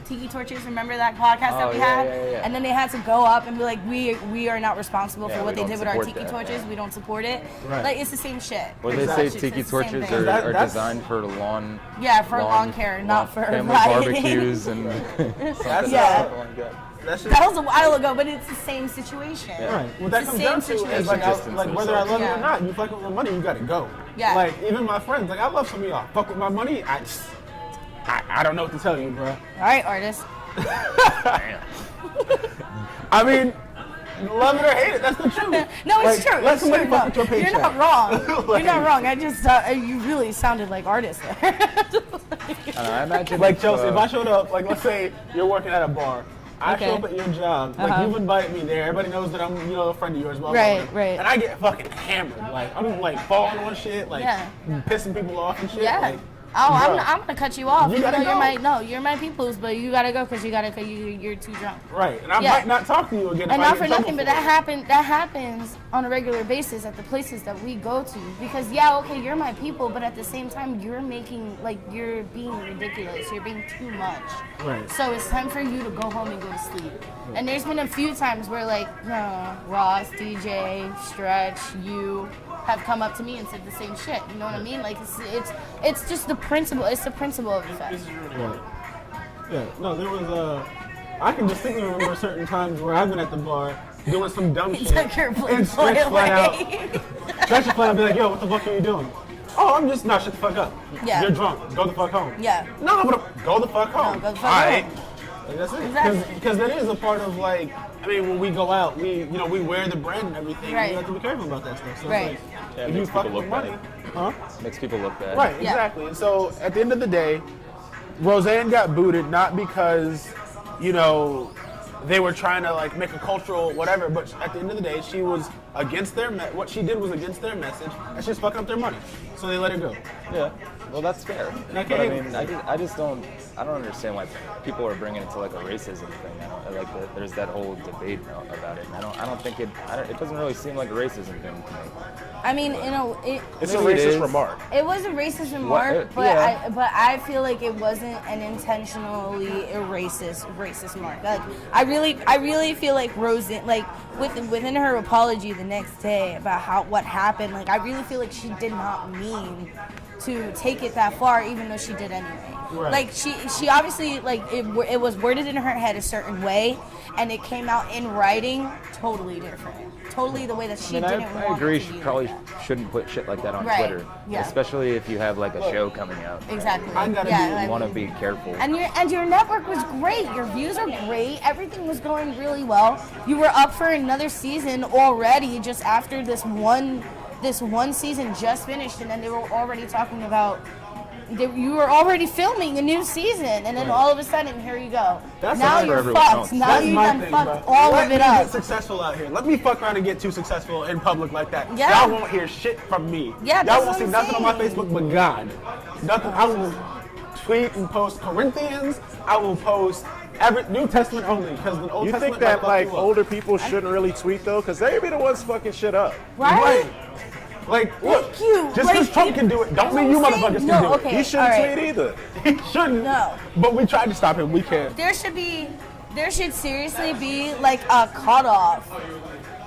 tiki torches. Remember that podcast that Oh, we yeah, had? yeah, yeah. And then they had to go up and be like, we are not responsible Yeah, for what we they don't did with our support tiki that, torches. yeah. We don't support it. Right. Like it's the same shit. Or they Exactly. say tiki It's the same torches thing. are That's- designed for lawn. Yeah, for lawn care, not for family rioting. barbecues and something Yeah. like that. That's just That was a while ago, but it's the same situation. right. What that It's comes the down same to is situation. like, Distance like whether I love you Yeah. or not, you fucking with my money, you gotta go. Yeah. Like even my friends, like I love some of y'all. Fuck with my money, I don't know what to tell you, bro. All right, artist. I mean, love it or hate it, that's the truth. No, it's Like, true. Let It's somebody true. fuck No, with your paycheck. you're not wrong. Like- You're not wrong. I just you really sounded like artist there. I don't know, I imagine Like if, Chelsea, if I showed up, like let's say you're working at a bar, I Okay. show up at your job, like Uh-huh. you've invited me there, everybody knows that I'm, a friend of yours, blah, blah, Right, blah. right. And I get fucking hammered, like I'm like falling on shit, like Yeah. pissing people off and shit. Yeah. Like, Oh, bruh. I'm gonna cut you off. You even gotta though go. you're my people's, but you gotta go because you're too drunk. Right, and I Yeah. might not talk to you again. And if I not get for in trouble nothing, but it. that happens on a regular basis at the places that we go to. Because yeah, okay, you're my people, but at the same time, you're being ridiculous. You're being too much. Right. So it's time for you to go home and go to sleep. And there's been a few times where like, no, Ross, DJ, Stretch, you have come up to me and said the same shit. You know what I mean? Like it's just the principle. It's the principle of the fest. Right. Yeah. No, there was I can distinctly remember certain times where I've been at the bar doing some dumb shit. Took your and Playboy Stretch flat out. away. Stretch flat out, be like, yo, what the fuck are you doing? Oh, I'm just shut the fuck up. Yeah. You're drunk. Go the fuck home. Yeah. No, but go the fuck home. go the fuck Alright. home. Like, that's it. Exactly. Because that is a part of like, I mean, when we go out, we wear the brand and everything. Right. You have to be careful about that stuff. So Right. it's like, Yeah, it if you makes fuck people with look money, bad. huh? Makes people look bad. Right, Yeah. exactly. And so at the end of the day, Roseanne got booted not because, they were trying to like make a cultural whatever, but at the end of the day, she was against their what she did was against their message, and she's fucking up their money. So they let her go. Yeah. Well, that's fair. I But I can't- mean, I just don't understand why people are bringing it to like a racism thing. There's that whole debate now about it. And I don't think it doesn't really seem like a racism thing to me. I mean, It's a Maybe it racist is. remark. it was a racist remark, but yeah. I feel like it wasn't an intentionally racist remark. Like I really feel like Roseanne, like within her apology the next day about what happened, like I really feel like she did not mean to take it that far, even though she did anyway. Right. Like she obviously like it was worded in her head a certain way, and it came out in writing totally different. Totally the way that she didn't want I agree. it to She be. probably shouldn't put shit like that on Right, Twitter, yeah. especially if you have like a show coming out. Exactly. I gotta yeah, be- I You want to mean- be careful. And your network was great. Your views are great. Everything was going really well. You were up for another season already, just after this one season just finished, and then they were already talking about. You were already filming a new season, and then all of a sudden, here you go. That's now not for you're everyone fucked. else. Now That's you my done thing, fucked bro. all Let of it me up. get successful out here. Let me fuck around and get too successful in public like that. Yeah. Y'all won't hear shit from me. Yeah, Y'all that's won't see what I'm nothing on my saying. Facebook but God. Nothing. I will tweet and post Corinthians. I will post every New Testament only because the Old You Testament think that might fuck like you up. older people shouldn't really tweet though? Because they be the ones fucking shit up. Right? Like, look, Thank you. just Like, because Trump can do it, don't that's mean you what I'm motherfuckers saying. can No, do okay. He shouldn't all right. tweet either. it. He shouldn't. No. But we tried to stop him. We can't. There should seriously be like a cutoff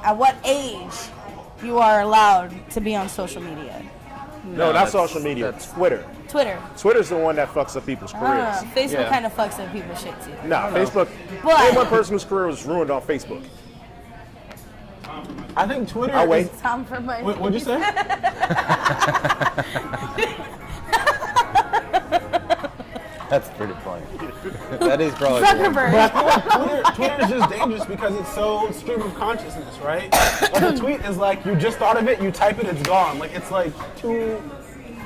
at what age you are allowed to be on social media. No, not that's- social media. that's- Twitter. Twitter. Twitter's the one that fucks up people's careers. Facebook Yeah. kind of fucks up people's shit too. Nah, Facebook. But- Name one person whose career was ruined on Facebook. I think Twitter. I'll wait. Time for my. What'd you say? That's pretty funny. That is probably the one. Zuckerberg. But I feel like Twitter is just dangerous because it's so stream of consciousness, right? Like a tweet is like you just thought of it, you type it, it's gone. Like it's like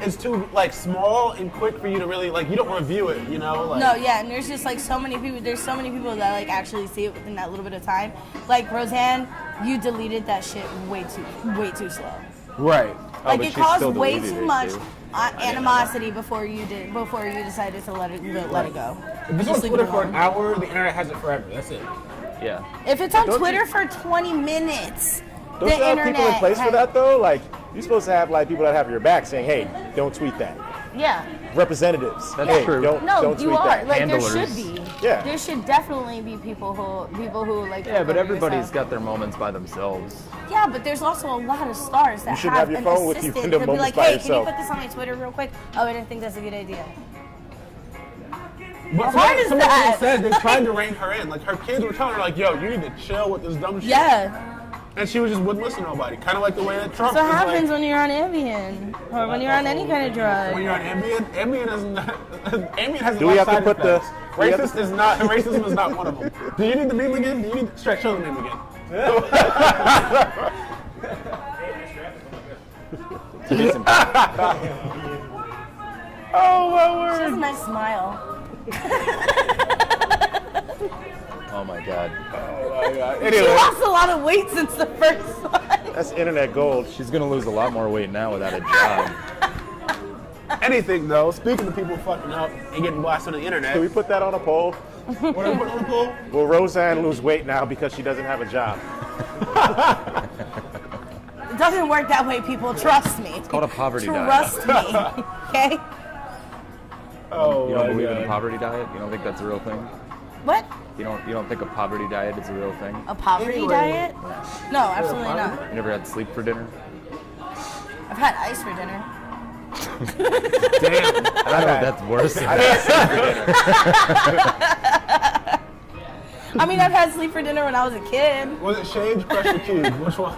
it's too like small and quick for you to really like. You don't review it, you know? Like, No, yeah, and there's just like so many people. There's so many people that like actually see it within that little bit of time. Like Roseanne, you deleted that shit way too slow. Right. Like but it she caused still way deleted too it, much too. animosity before you decided to let it go. If it's on Just leave it Twitter for alone. an hour, the internet has it forever. That's it. Yeah. If it's on Don't Twitter you- for 20 minutes, Don't the you have internet people in place for has- that though? Like you're supposed to have like people that have your back saying, "Hey, don't tweet that." Yeah. Representatives. That's hey, true. Don't No, tweet you are. that. Like Handlers. there should be. Yeah. There should definitely be people who like. Yeah, but remember everybody's yourself. got their moments by themselves. Yeah, but there's also a lot of stars that shouldn't have your an phone with you assistant in the to be like, moments by hey, can you yourself." put this on my Twitter real quick? Oh, I didn't think that's a good idea. But How hard is somebody that? said they tried to rein her in. Like her kids were telling her, like, "Yo, you need to chill with this dumb shit." Yeah. And she was just wouldn't listen to nobody. Kind of like the way that Trump. That's what is happens like, when you're on Ambien or when you're on any kind of drug. when you're on Ambien is not. Ambien has a Do lot we of have to side put the- effects. do we have Racist is not. Racism is not one of them. Do you need the meme again? Do you need Stretch? Show the meme again. Decent. Oh my She has word! a nice smile. Oh my god. Oh my god. She Anyway, lost a lot of weight since the first one. That's internet gold. She's gonna lose a lot more weight now without a job. anything though. Speaking of people fucking up and getting blasted on the internet, Can we put that on a poll? what are we putting on the poll? Will Roseanne lose weight now because she doesn't have a job? It doesn't work that way, people. Trust me. It's called a poverty diet. Trust me. Okay? Oh You don't my believe in a god. poverty diet? You don't think that's a real thing? What? You don't think a poverty diet is a real thing? A poverty Anyway. diet? No, absolutely not. You never had sleep for dinner? I've had ice for dinner. Damn. I don't know if that's worse. I mean, I've had sleep for dinner when I was a kid. Was it shaved, crushed, or cubed? Which one?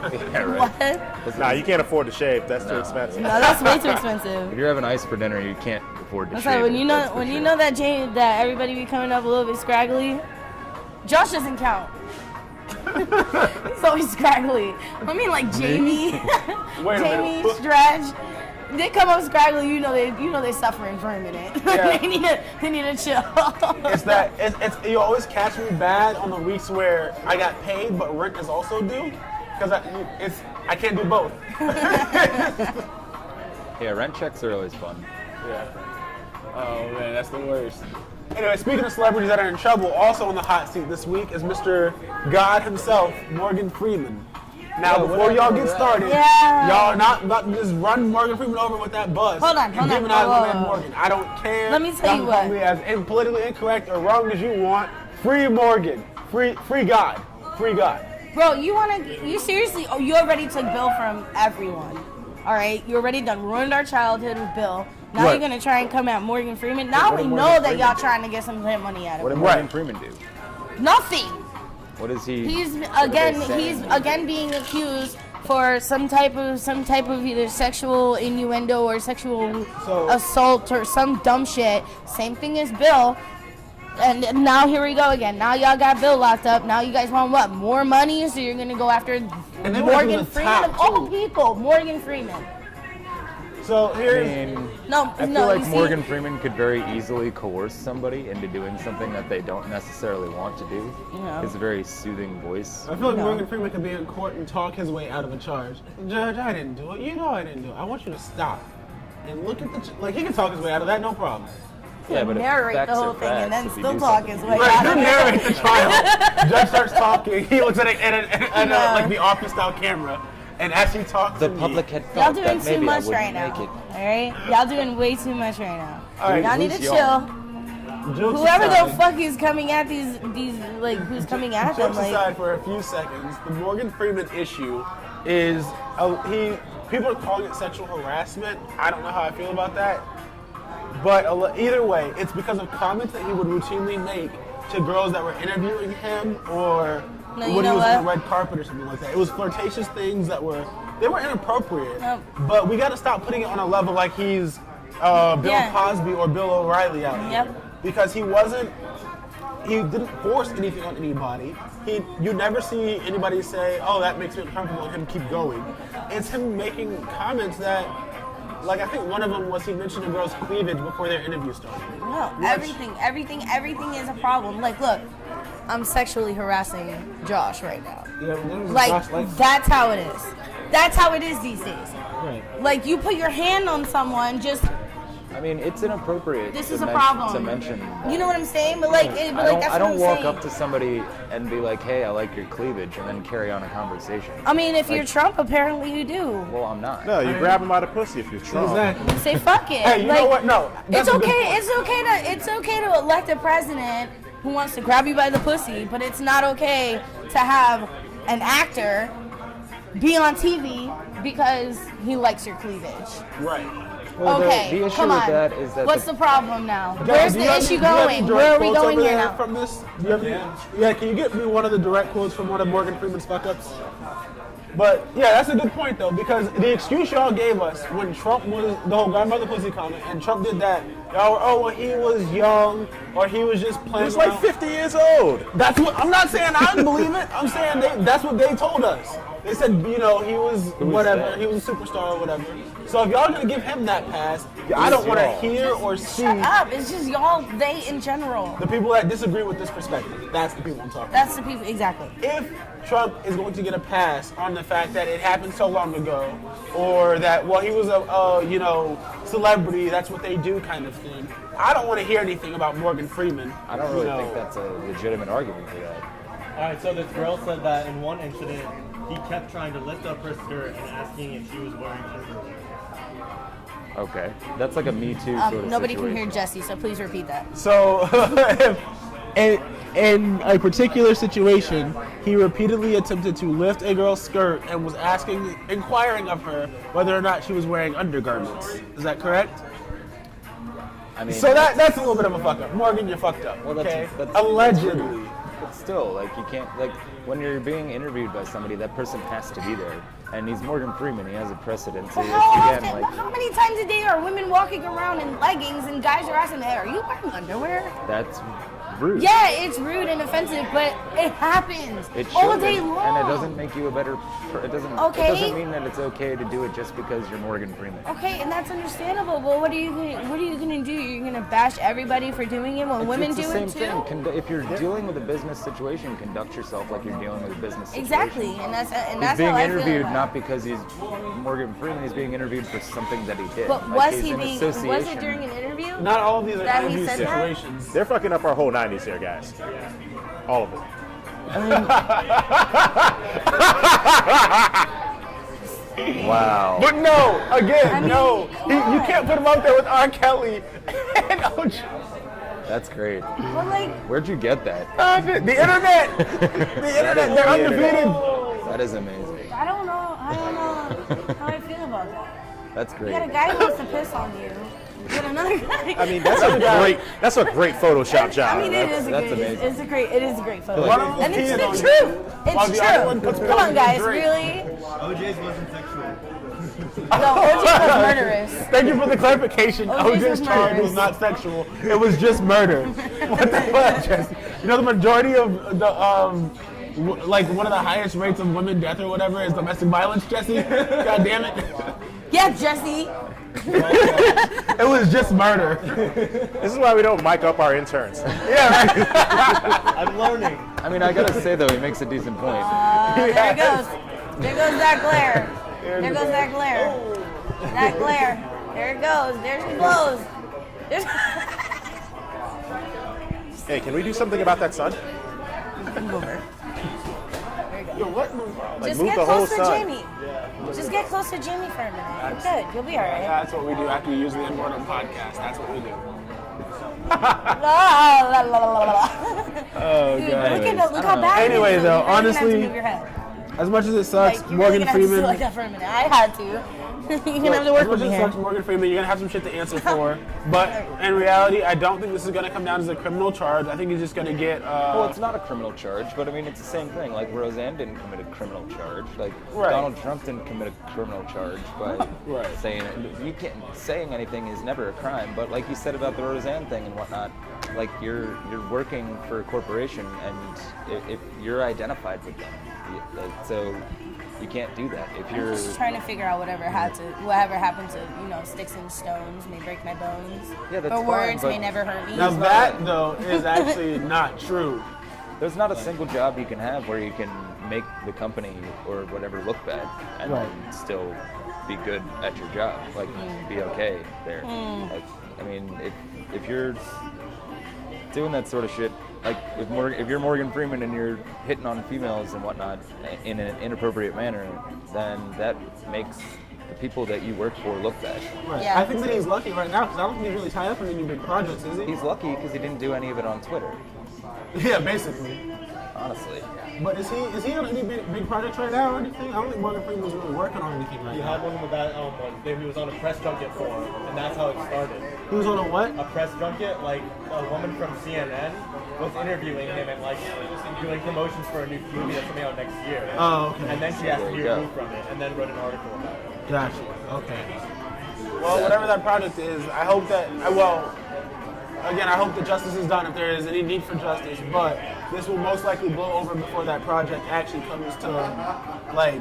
What? Nah, you can't afford to shave. That's too expensive. No, that's way too If expensive. you're having ice for dinner, you can't afford to That's shave like when it, you that's know for when you sure. know that everybody be coming up a little bit scraggly. Josh doesn't count. He's always scraggly. I mean, like Jamie, Wait a Jamie, minute. Stretch. They come up scraggly. You know they suffering for a minute. Yeah. they need to chill. It's that it's you always catch me bad on the weeks where I got paid but rent is also due because I can't do both. Yeah, rent checks are always fun. Yeah. Oh man, that's the worst. Anyway, speaking of celebrities that are in trouble, also on the hot seat this week is Mr. God himself, Morgan Freeman. Now, Oh, before y'all get started, Yeah. y'all not about to just run Morgan Freeman over with that bus. Hold on, and hold on. demonize my man Whoa. Morgan. I don't care. Let me tell you Y'all can call what. me as politically incorrect or wrong as you want. Free Morgan. Free God. Free God. Bro, you seriously? Oh, you already took Bill from everyone. All right, you already done ruined our childhood with Bill. Now What? you're gonna try and come at Morgan Freeman. Now What we did know Morgan that Freeman y'all do? trying to get some money out of What did him. Morgan Right. Freeman do? Nothing. What is he? He's what are they again saying? being accused for some type of either sexual innuendo or sexual So- assault or some dumb shit. Same thing as Bill. And now here we go again. Now y'all got Bill locked up. Now you guys want what? More money? So you're gonna go after they went to Morgan the Freeman top, of all too. people. Morgan Freeman. So I here's mean, No, I feel no. like you see- Morgan Freeman could very easily coerce somebody into doing something that they don't necessarily want to do. Yeah. His very soothing voice. I feel like No. Morgan Freeman could be in court and talk his way out of a charge. Judge, I didn't do it. You know I didn't do it. I want you to stop and look at the like. He can talk his way out of that, no problem. Yeah, but if narrate facts the are whole thing and facts, then if you still do talk something- his way Right, out you of it. narrate the trial. Judge starts talking. He looks at it at No. like the office style camera, and as he talks, The to me- public had Y'all thought doing that too maybe I much wouldn't right now. make it. All right, y'all doing way too much right now. All right, Y'all need to who's chill. y'all? Jokes Whoever the aside- fuck is coming at these like who's coming at them Jokes like aside for a few seconds, the Morgan Freeman issue is he people are calling it sexual harassment. I don't know how I feel about that. But either way, it's because of comments that he would routinely make to girls that were interviewing him or when he was on the red carpet or something like that. It was flirtatious things that were inappropriate. Yep. But we got to stop putting it on a level like he's Bill Cosby or Bill O'Reilly out here. Yep. Because he didn't force anything on anybody. You never see anybody say, "Oh, that makes me uncomfortable," and him keep going. It's him making comments that, like I think one of them was he mentioned a girl's cleavage before their interview started. No, everything is a problem. Like, look, I'm sexually harassing Josh right now. Yeah, Like, that's how it is. That's how it is these days. Right. Like, you put your hand on someone, just, I mean, it's inappropriate. this to is a men- problem. to mention. You know what I'm saying? But like, I that's don't what I'm walk saying. up to somebody and be like, "Hey, I like your cleavage," and then carry on a conversation. I mean, if you're Like- Trump, apparently you do. Well, I'm not. No, you grab him by the pussy if you're Trump. Exactly. Say fuck it. Hey, you know what? No, that's It's a good okay. point. It's okay to elect a president who wants to grab you by the pussy, but it's not okay to have an actor be on TV because he likes your cleavage. Right. Well, Okay, the issue come with on. that is that What's the problem now? Guys, Where's do the you have issue any- do you have any going? direct Where are we quotes going over here there now? From this? Do you have any, yeah, can you get me one of the direct quotes from one of Morgan Freeman's fuck-ups? But, yeah, that's a good point, though, because the excuse y'all gave us when Trump was the whole grandmother pussy comment, and Trump did that, y'all were, oh, well, he was young, or he was just He playing was like around. 50 years old. That's what, I'm not saying I didn't believe it, I'm saying that's what they told us. They said, you know, he was whatever, that? he was a superstar or whatever. So if y'all gonna give him that pass, I don't want to y'all? hear or see Shut up. It's just y'all, they in general. the people that disagree with this perspective. That's the people I'm talking about. That's the people, exactly. If Trump is going to get a pass on the fact that it happened so long ago, or that, well, he was a celebrity, that's what they do kind of thing, I don't want to hear anything about Morgan Freeman. I don't really think that's a legitimate argument for that. All right, so this girl said that in one incident, he kept trying to lift up her skirt and asking if she was wearing underwear. Okay, that's like a Me Too sort of Nobody can situation. hear Jesse, so please repeat that. So, in a particular situation, he repeatedly attempted to lift a girl's skirt and was inquiring of her whether or not she was wearing undergarments. Is that correct? I mean, So that's a little bit of a fuck up. Morgan, you're fucked up. Well, okay? that's Allegedly. But still, like, you can't, like, when you're being interviewed by somebody, that person has to be there. And he's Morgan Freeman, he has a precedent. So Well, how again, often, like, how many times a day are women walking around in leggings and guys are asking, hey, are you wearing underwear? that's rude. Yeah, it's rude and offensive, but it happens It all should, day long. and it doesn't make you a better. It doesn't. Okay. It doesn't mean that it's okay to do it just because you're Morgan Freeman. Okay, and that's understandable. But what are you gonna do? You're gonna bash everybody for doing it when women it's do the same it too? thing. If you're dealing with a business situation, conduct yourself like you're dealing with a business situation. Exactly, and that's He's being how I interviewed feel. not because he's Morgan Freeman. He's being interviewed for something that he did. But Like, was he's he in being? Was it association. during an interview? Not all of these are That he interview said that? situations. They're fucking up our whole 90s here, guys. All of it. Wow. But no, again, I mean, no. come You on. can't put him out there with R. Kelly and OJ. That's great. But like, Where'd you get that? The internet. The internet. They're undefeated. That is amazing. I don't know how I feel about that. That's You great. got a guy who wants to piss on you, but another guy. I mean, that's a great Photoshop job. I mean, it is a That's great. amazing. It's a great photo, One of them and it's peed the on you, truth. while It's the other one true. puts Come pills on, in guys, his drink. really? OJ's wasn't sexual. No, OJ was murderous. Thank you for the clarification. OJ's OJ's was charge murderous. was not sexual. It was just murder. What the fuck, Jesse? You know the majority of the like one of the highest rates of women death or whatever is domestic violence, Jesse? God damn it. Yeah, Jesse. It was just murder. This is why we don't mic up our interns. Yeah, right. I'm learning. I mean, I gotta say though, he makes a decent point. There it goes. There goes that glare. There goes that glare. That glare. There it goes. There she blows. There's Hey, can we do something about that sun? Yo, what? Like, Just move get the whole close to sun. Jamie. Just get close to Jamie for a minute. You're good. You'll be all right. That's what we do after we use the N-word on podcast. That's what we do. La, la, la, la, la. Oh, Dude, God. look how bad it is. Anyway, though, You're really gonna have to honestly, move your head. As much as it sucks, Like, you're Morgan really gonna have to sit Freeman. like that for a minute. I had to. You're gonna have to work with me It here. sucks, Morgan Freeman. You're gonna have some shit to answer for. But in reality, I don't think this is gonna come down as a criminal charge. I think he's just gonna get. Well, it's not a criminal charge, but I mean, it's the same thing. Like, Roseanne didn't commit a criminal charge. Like, Right. Donald Trump didn't commit a criminal charge by Right. saying it. You can't, saying anything is never a crime, but like you said about the Roseanne thing and whatnot, like, you're working for a corporation, and if you're identified with them, so you can't do that. If I'm you're just trying to figure out whatever happened to, sticks and stones may break my bones. Yeah, that's but fine, words but- may never hurt me. Now that though is actually not true. There's not a single job you can have where you can make the company or whatever look bad and Right. then still be good at your job, like be okay there. Like, I mean, if you're doing that sort of shit, like if you're Morgan Freeman and you're hitting on females and whatnot in an inappropriate manner, then that makes the people that you work for look bad. Right. Yeah. I think that he's lucky right now because I don't think he's really tied up in any big projects, is he? He's lucky because he didn't do any of it on Twitter, Yeah, basically. honestly. But is he on any big projects right now or anything? I don't think Morgan Freeman was really working on anything right He now. had one with that he was on a press junket for, and that's how it started. He was on a what? A press junket, like a woman from CNN was interviewing him and like doing promotions for a new movie that's coming out next year. Oh, okay. And then she has to There be you go. removed from it, and then wrote an article about it. Gotcha. Okay. Well, whatever that project is, I hope that, again, I hope that justice is done if there is any need for justice, but this will most likely blow over before that project actually comes to, like,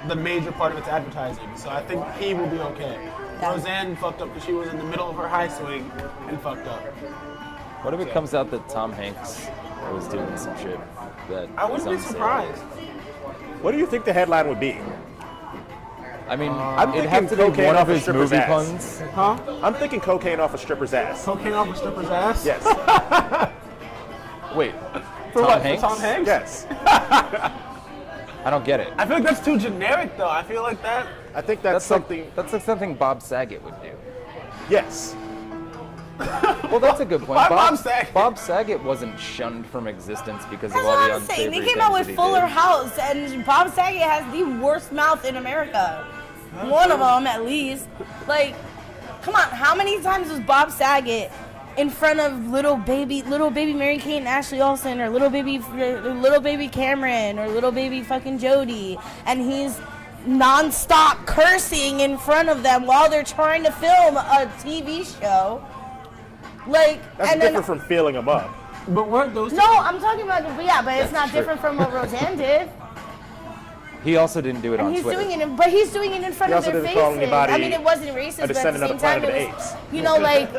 the major part of its advertising. So I think he will be okay. Yeah. Roseanne fucked up because she was in the middle of her high swing and fucked up. What if it comes out that Tom Hanks was doing some shit that I wouldn't be is unsafe? surprised. What do you think the headline would be? I mean, I'm it'd thinking have to be cocaine one off of a his stripper's movie ass. puns. Huh? I'm thinking cocaine off a stripper's ass. Cocaine off a stripper's ass? Yes. Wait, For Tom what? Hanks? For Tom Hanks? Yes. I don't get it. I feel like that's too generic, though. I feel like that. I think that's something. That's like something Bob Saget would do. Yes. Well, that's a good point. Why Bob Saget? Bob Saget wasn't shunned from existence because That's of all what the I'm saying. unsavory They came things out that with he Fuller did. House, and Bob Saget has the worst mouth in America. One of them, at least. Like, come on, how many times was Bob Saget in front of little baby Mary Kate and Ashley Olsen, or little baby Cameron, or little baby fucking Jody, and he's non-stop cursing in front of them while they're trying to film a TV show. Like, That's and different then, from feeling them up. But weren't those no, I'm talking about, but it's not true. different from what Roseanne did. He also didn't do it And on he's Twitter. doing it, but he's doing it in front He of also their didn't call faces. anybody I mean, it wasn't racist, a but at the descendant of same the time, Planet it of the was, Apes. you know, like,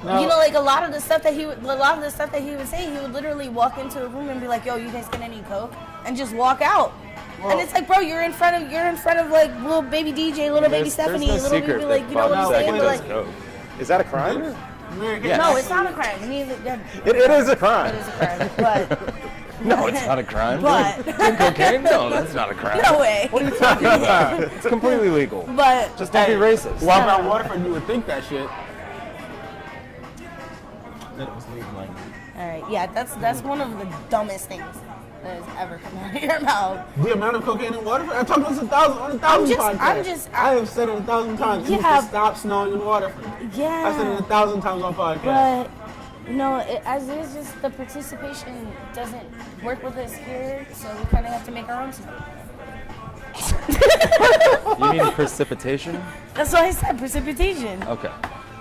No. you know, like a lot of the stuff that he would say, he would literally walk into a room and be like, "Yo, you guys get any coke?" and just walk out. And it's like, bro, you're in front of like little baby DJ, little baby Stephanie, There's no little secret baby, like, that you know Bob what I'm Saget saying? But, does like, coke. Is that a crime? Yes. no, it's not a crime. It is a crime. It is a crime, but No, it's not a crime. But- Doing cocaine? No, that's not a crime. no way. It's completely legal. But Just don't be racist. Walk around Waterford, you would think that shit. That it was legal language. all right, yeah, that's one of the dumbest things that has ever come out of your mouth. The amount of cocaine in Waterford? I talked about this on a thousand podcasts. I have said it 1,000 times. It needs Yeah. to stop snowing in Waterford. Yeah. I've said it 1,000 times on podcasts. But no, as is, just the participation doesn't work with us here, so we kind of have to make our own snow. You mean precipitation? That's why I said precipitation. Okay.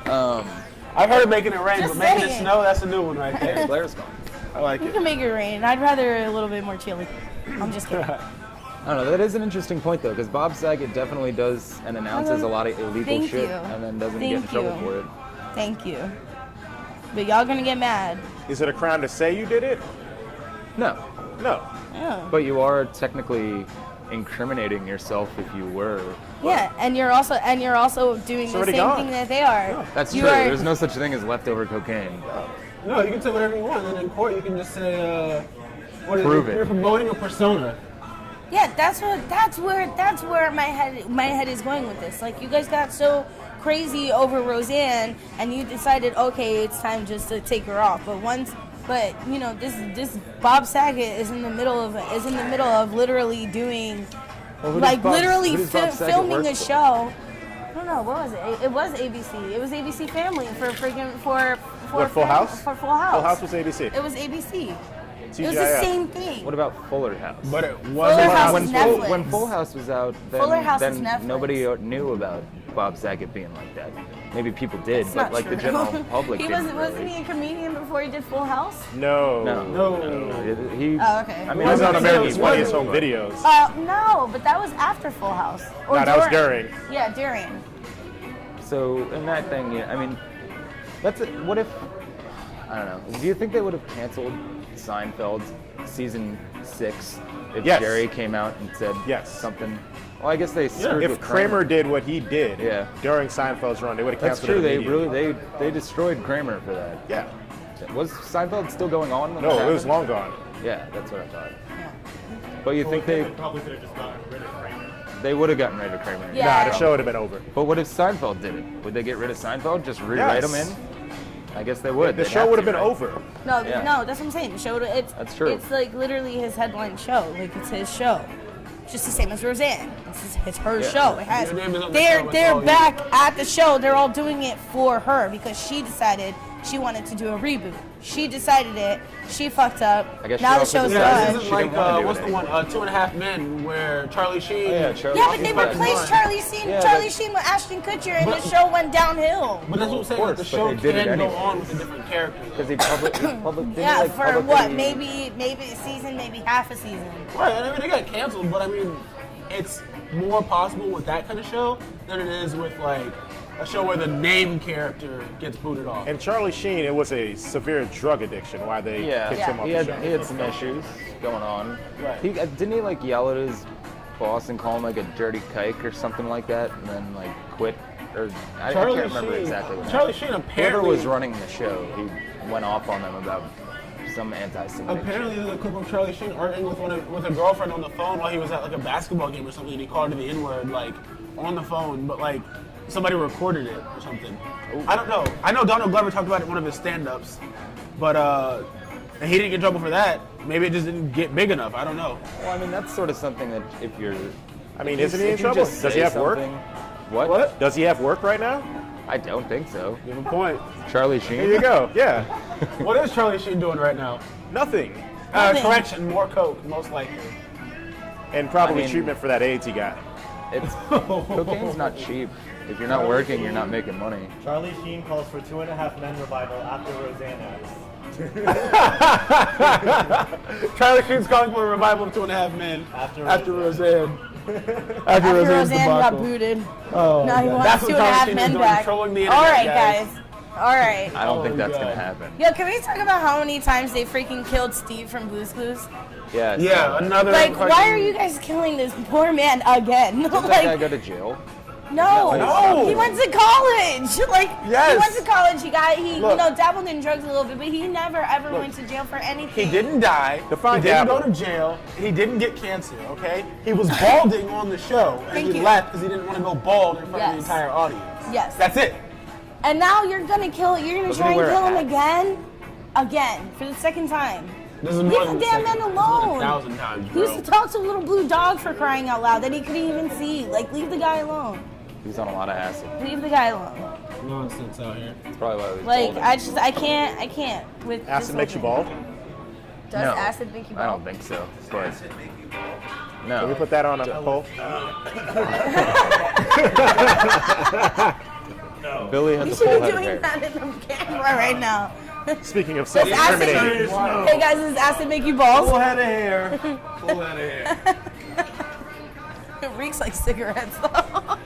I've heard of making it rain, Just but making it saying. snow, that's a new one right Hey, there. Blair's gone. I like You it. can make it rain. I'd rather a little bit more chilly. I'm just kidding. I don't know. That is an interesting point, though, because Bob Saget definitely does and announces a lot of illegal Thank shit you. and then doesn't Thank get in trouble you. for it. Thank you. But y'all gonna get mad. Is it a crime to say you did it? No. No. Yeah. But you are technically incriminating yourself if you were. Yeah, and you're also doing the already same gone. thing that they are. That's You true. are- There's no such thing as leftover cocaine. No, you can say whatever you want, and in court you can just say, what is Prove it? it. You're promoting a persona. Yeah, that's where my head is going with this. Like, you guys got so crazy over Roseanne, and you decided, okay, it's time just to take her off. But you know, this Bob Saget is in the middle of literally doing, Well, who like, does Bob- literally who does Bob Saget filming work a for? show. I don't know, what was it? It was ABC. It was ABC Family for freaking for What, Full House? For Full House. Full House was ABC. It was ABC. It was TGIF. the same thing. What about Fuller House? But it Fuller wasn't. House when, is Full, Netflix. when Full House was out, then, Fuller House is then Netflix. nobody knew about Bob Saget being like that. Maybe people did, It's but not like true. the general public he didn't wasn't really. he a comedian before he did Full House? No. No. He, Oh, okay. I He mean, was on I America's he Funniest was, Home Videos. No, but that was after Full House. Or No, that was during. Yeah, during. So in that thing, yeah, I mean, that's it. What if? I don't know. Do you think they would have canceled Seinfeld season 6 if Yes. Jerry came out and said Yes. something? Well, I guess they screwed If with Kramer did what he did Yeah. during Seinfeld's run, they would have That's canceled true. it They immediately. they destroyed Kramer for that. Yeah. Was Seinfeld still going on? When No, that it was happened? long gone. Yeah, that's what I thought. Yeah. But you think they probably could have just gotten rid of Kramer. they would have gotten rid of Kramer? Yeah. Nah, the show would have been over. But what if Seinfeld did it? Would they get rid of Seinfeld? Just rewrite Yes. him in? I guess they would. The They'd show would have to, been right? over. No, Yeah. no, that's what I'm saying. The show, it's That's true. It's like literally his headline show. Like it's his show. Just the same as Roseanne. It's her Yeah. show. It has. Your name is on the They're show, it's they're all you. back at the show. They're all doing it for her because she decided she wanted to do a reboot. She decided it. She fucked up. I guess she now the also show's decided Yeah, done. this She isn't like didn't wanna do what's it the one? 2.5 Men, where Charlie Sheen. Oh, yeah, Charlie Yeah, but they Sheen's back. replaced Charlie Sheen. Yeah, Charlie but- Sheen with Ashton Kutcher, and But- the show went downhill. But that's what I'm saying. course, Like, the but show they did it can go anyway. on with a different character. Because he public didn't Yeah, like for publicly- what? Maybe a season, maybe half a season. Right, and I mean, they got canceled, but I mean, it's more possible with that kind of show than it is with like a show where the name character gets booted off. And Charlie Sheen, it was a severe drug addiction why they Yeah, kicked him off he the had show. he had some issues going on. Right. He didn't he like yell at his boss and call him like a dirty kike or something like that, and then like quit. Or I can't remember exactly what Charlie happened. Sheen Whoever apparently was running the show, he went off on them about some anti-Semitic Apparently, shit. there's a clip of Charlie Sheen arguing with a girlfriend on the phone while he was at like a basketball game or something, and he called her the N-word like on the phone, but like somebody recorded it or something. I don't know. I know Donald Glover talked about it in one of his stand-ups, but and he didn't get in trouble for that. Maybe it just didn't get big enough. I don't know. Well, I mean that's sort of something that if you're, I mean, if isn't you- he in if you trouble? just Does say he have work? something- What? Does he have work right now? I don't think so. Give him a point. Charlie Sheen. There you go. Yeah. What is Charlie Sheen doing right now? Nothing. Nothing. Correction, more coke, most likely. And probably I mean- treatment for that AIDS he got. It's cocaine's not cheap. If you're not working, you're not making money. Charlie Sheen calls for 2.5 Men revival after Roseanne ends. Charlie Sheen's calling for a revival of 2.5 Men After Roseanne. After Roseanne's Roseanne got debacle. booted. Oh, Now he God. wants That's what 2.5 Charlie Sheen is men doing, back. trolling the All internet, right, guys. All right. I don't think that's God. gonna happen. Yo, can we talk about how many times they freaking killed Steve from Blue's Clues? Yeah. Yeah, another. Like, fucking- why are you guys killing this poor man again? Did that guy like, go to jail? no, No. he went to college. Like, Yes. he went to college. He Look. dabbled in drugs a little bit, but he never ever went to jail for anything. He didn't die. Define he didn't dabble. go to jail. He didn't get cancer, okay? He was balding on the show, and Thank he you. left because he didn't want to go bald in front of the Yes. entire audience. Yes. That's it. And now you're gonna kill. You're gonna Doesn't try he and wear a kill him hat? again, for the second time. This is Leave more the than damn second. man This is like alone. 1,000 times, He bro. used to talk to a little blue dog for crying out loud that he couldn't even see. Like, leave the guy alone. He's on a lot of acid. Leave the guy alone. Nonsense out here. That's probably why we Like, told him. I can't with this Acid whole makes you thing. bald. Does No, acid make you I bald? don't think so. But Can we no. put that on a poll? Billy You has a should full be head of doing hair. that in the camera right now. Speaking of Does acid self-incriminating. Hey guys, does acid make you bald? head of hair. Full head of hair. It reeks like cigarettes though.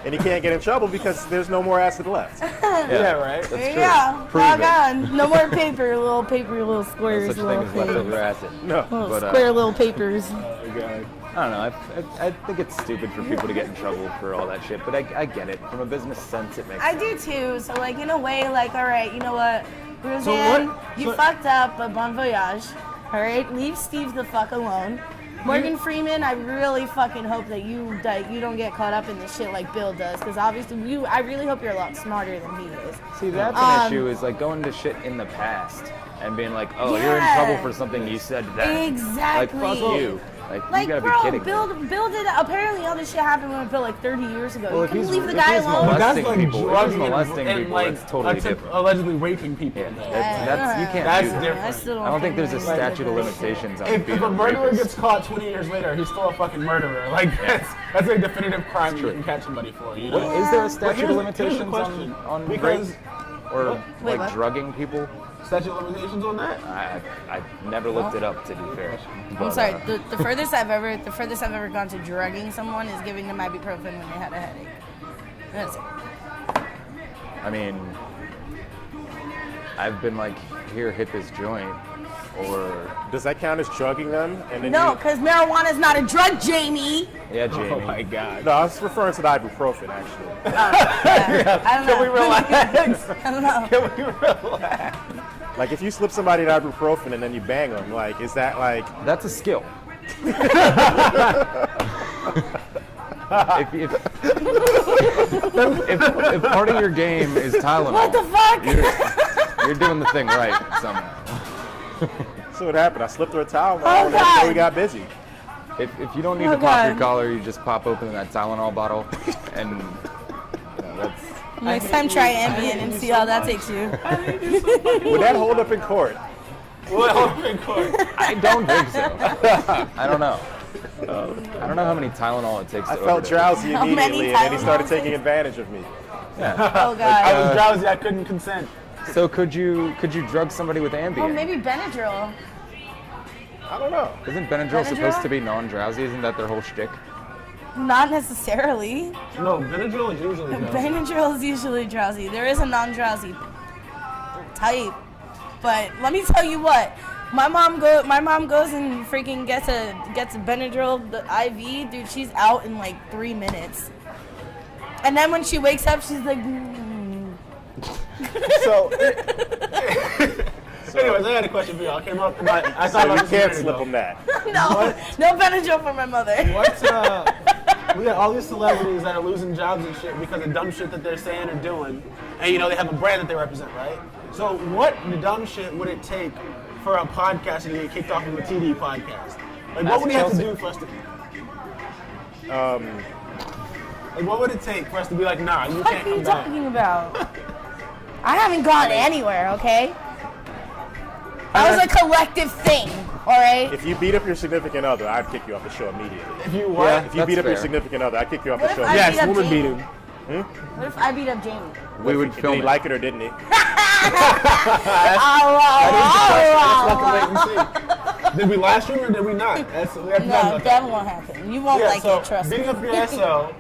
And he can't get in trouble because there's no more acid left. Yeah, right? That's true. Yeah, Prove log it. on. No more paper, little squares, Such a thing little as things. leftover acid. No. Little But, square little papers. I don't know. I think it's stupid for people to get in trouble for all that shit, but I get it. From a business sense, it makes I sense. do too. So like in a way, like all right, you know what, Roseanne, you fucked up, but bon voyage. All right, leave Steve the fuck alone. Morgan Freeman, I really fucking hope that you don't get caught up in this shit like Bill does, because obviously I really hope you're a lot smarter than he is. See, that's an issue, is like going to shit in the past and being like, oh, you're in Yes. trouble for something you said then. Exactly. Like, fuck you. Like, you gotta bro, be kidding me. build it. Apparently, all this shit happened when it built like 30 years ago. Well, You if couldn't he's- leave the if guy he's alone. molesting That's like people. If he's drugging molesting and people, like that's totally different. allegedly raping people. Yeah, Yeah, that's you can't That's do that. different. I still I don't think there's a that's statute of different. limitations on If being a murderer rapist. gets caught 20 years later, he's still a fucking murderer. Like that's a definitive crime you can catch somebody for. You know? What, is there a But statute here's of the limitations question. on Because rape? Or Wait, like what? drugging people? statute of limitations on that? I never looked it up, to be fair. I'm But, sorry. The furthest I've ever gone to drugging someone is giving them ibuprofen when they had a headache. That's it. I mean, I've been like, here, hit this joint, or Does that count as drugging them? And then No, you, because marijuana is not a drug, Jamie. yeah, Jamie. Oh my god. no, I was referring to the ibuprofen actually. Yeah, I don't know. Can we relax? I don't know. Can we relax? Like if you slip somebody an ibuprofen and then you bang them, like is that like That's a skill. if part of your game is Tylenol, What the fuck? you're doing the thing right somehow. so what happened? I slipped her a towel Oh, and that's God. we got busy. If you don't need Oh, to pop your God. collar, you just pop open that Tylenol bottle, and that's. Next time, try Ambien and see how that takes you. Would that hold up in court? Well, in court. I don't think so. I don't know. I don't know how many Tylenol it takes. I to felt overdose. drowsy How many immediately and then he started Tylenols? taking advantage of me. Oh I god. was drowsy. I couldn't consent. So could you drug somebody with Ambien? Well, maybe Benadryl. I don't know. Isn't Benadryl supposed Benadryl? to be non-drowsy? Isn't that their whole shtick? Not necessarily. No, Benadryl is usually drowsy. Benadryl is usually drowsy. There is a non-drowsy type, but let me tell you what. My mom goes and freaking gets a Benadryl, the IV, dude. She's out in like 3 minutes, and then when she wakes up, she's like. So, Anyways, I had a question for you. I came up and I so thought you about this a can't minute slip ago. them that. No Benadryl for my mother. What's we got all these celebrities that are losing jobs and shit because of dumb shit that they're saying or doing, and you know they have a brand that they represent, right? So what dumb shit would it take for a podcast to get kicked off of a TD podcast? Like what would he have to do for us to? Like what would it take for us to be like, nah, you What can't are you come back? talking about? I haven't gone anywhere, okay? That was a collective thing, all right? If you beat up your significant other, I'd kick you off the show immediately. If you what? Yeah. If you That's beat up your fair. significant other, I'd kick you off What the if show. I Yes, beat up woman beat Jamie? him. What if I beat up Jamie? We would Did film he it. like it or didn't he? Let's have to wait and see. Did we live stream or did we not? We have to talk No, about that won't happen. You won't Yeah, like so it, trust me. beating up your SO,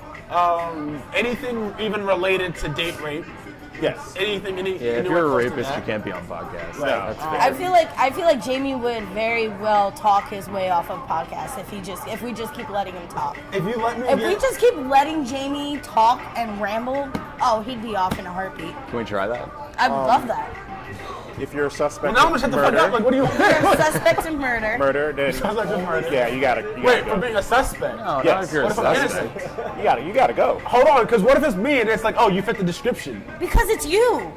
anything even related to date rape, Yes. anything, Yeah, if anywhere you're a close to rapist, you that? can't be on podcasts. No. That's fair. I feel like Jamie would very well talk his way off of podcasts if we just keep letting him talk. If you let me If get, we just keep letting Jamie talk and ramble, oh, he'd be off in a heartbeat. Can we try that? I would love that. If you're a well, suspect now I'm of gonna shut the fuck up. Like, murder, what do you You're a suspect in murder. then Sounds like just murder. yeah, you gotta Wait, go. for being a suspect. No, Yes. not if you're a What if I'm suspect. innocent? You gotta go. Hold on, because what if it's me and it's like, oh, you fit the description? Because it's you.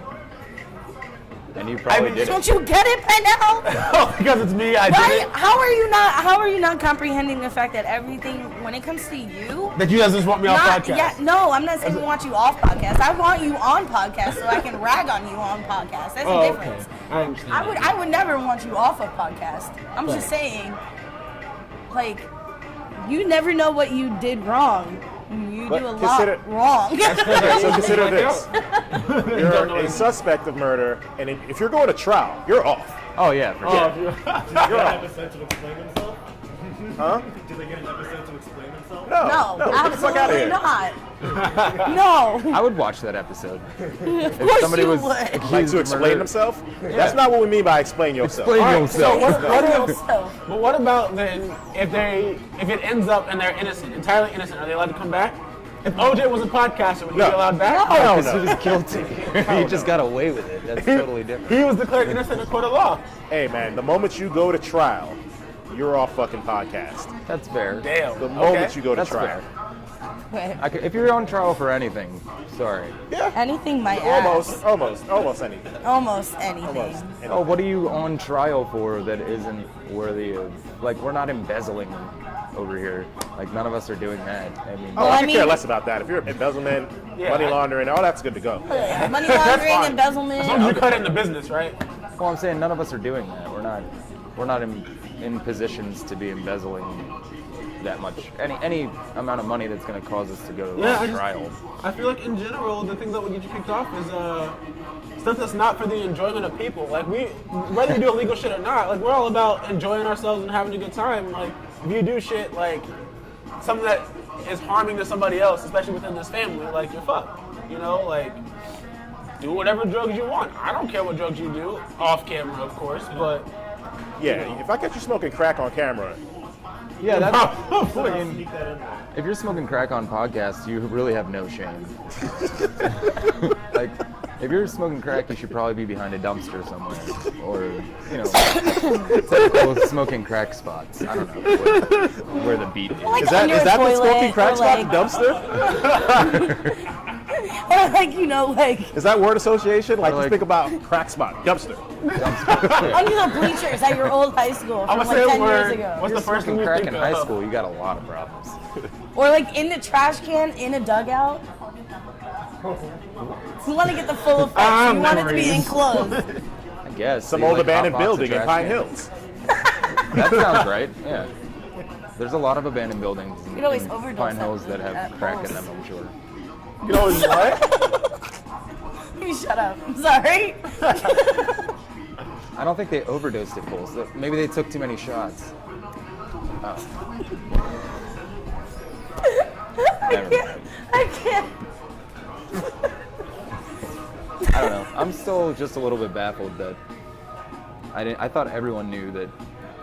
And you probably mean, did it. Don't you get it by now? Oh, because it's me, I Why? did it. How are you not comprehending the fact that everything, when it comes to you, That you guys just want me on podcast. yeah, no, I'm not saying we want you off podcast. I want you on podcast so I can rag on you on podcast. That's Oh, the okay. difference. I understand. I would never want you off of podcast. I'm just saying, like, you never know what you did wrong. You But do a consider- lot wrong. Okay, so consider this. Don't know You're a anything. suspect of murder, and if you're going to trial, you're off. Oh yeah, for Oh, sure. if you- You're off. episode to explain himself? Huh? Do they get an episode to explain themselves? No. No, Get the fuck out of absolutely here. not. No. I would watch that episode. Of course somebody you was would. accused Like to of explain murder- himself? That's not what we mean by explain yourself. Explain All right, so yourself. what if, So, but what about then if it ends up and they're innocent, entirely innocent, are they allowed to come back? If OJ was a podcaster, would he No. be allowed back? No, Hell because no. he was guilty. He just got away with it. That's totally different. He was declared innocent in a court of law. Hey man, the moment you go to trial, you're off fucking podcast. That's fair. Damn. The moment Okay. you go to That's trial. wait, If you're on trial for anything, sorry. Yeah. anything my ass. Almost anything. Almost anything. Almost. Oh, what are you on trial for that isn't worthy of? Like, we're not embezzling over here. Like none of us are doing that. I mean, Oh, Well, I I could care mean- less about that. If you're embezzlement, Yeah, money laundering, all that's good to go. Money That's laundering, fine. embezzlement. As long as you cut it in the business, right? well, I'm saying none of us are doing that. We're not in positions to be embezzling that much. Any amount of money that's going to cause us to go Yeah, on I just- trial. I feel like in general, the things that will get you kicked off is stuff that's not for the enjoyment of people. Like whether you do illegal shit or not, like we're all about enjoying ourselves and having a good time. Like if you do shit like something that is harming to somebody else, especially within this family, like you're fucked. You know, like do whatever drugs you want. I don't care what drugs you do, off camera, of course, but Yeah, if I catch you smoking crack on camera, Yeah, that's. Please. Sneak that in there. If you're smoking crack on podcasts, you really have no shame. Like, if you're smoking crack, you should probably be behind a dumpster somewhere, or typical smoking crack spots. I don't know where the beat is. Like is that under is a that the toilet, smoking crack or spot like, dumpster? or like like Is that word association? Like, Or just like- think about crack spot, dumpster. under the bleachers at your old high school I'm from gonna say like a 10 years word. ago. What's the first thing Smoking you crack think in of? high school, you got a lot of problems. Or like in the trash can in a dugout. You want to get the full effect. Ah, You want it to be memories. enclosed. I guess. Some So you old like abandoned hotbox a building in trash Pine can. Hills. That sounds right. Yeah. There's a lot of abandoned buildings in, You'd always in overdose Pine at- Hills that have at crack in Hills. them, I'm sure. You know what? You shut up. I'm sorry. I don't think they overdosed at full. So maybe they took too many shots. Oh. Never mind. I can't. I don't know. I'm still just a little bit baffled that I thought everyone knew that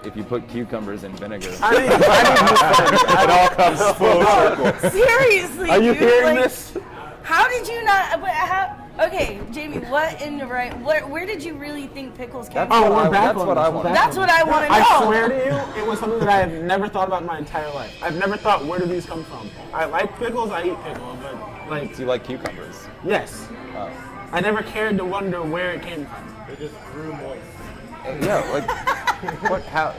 if you put cucumbers in vinegar. It all comes full circle. Seriously, Are you dude, hearing like, this? How did you not? But how? Okay, Jamie, what in the right? Where did you really think pickles came That's from? Oh, we're back that's on what this. I We're want. back That's on what this. I want to know. I swear to you, it was something that I have never thought about in my entire life. I've never thought, where do these come from? I like pickles, I eat pickles, but like, Do you like cucumbers? yes. Oh. I never cared to wonder where it came from. They just grew moist. Yeah, like what? How?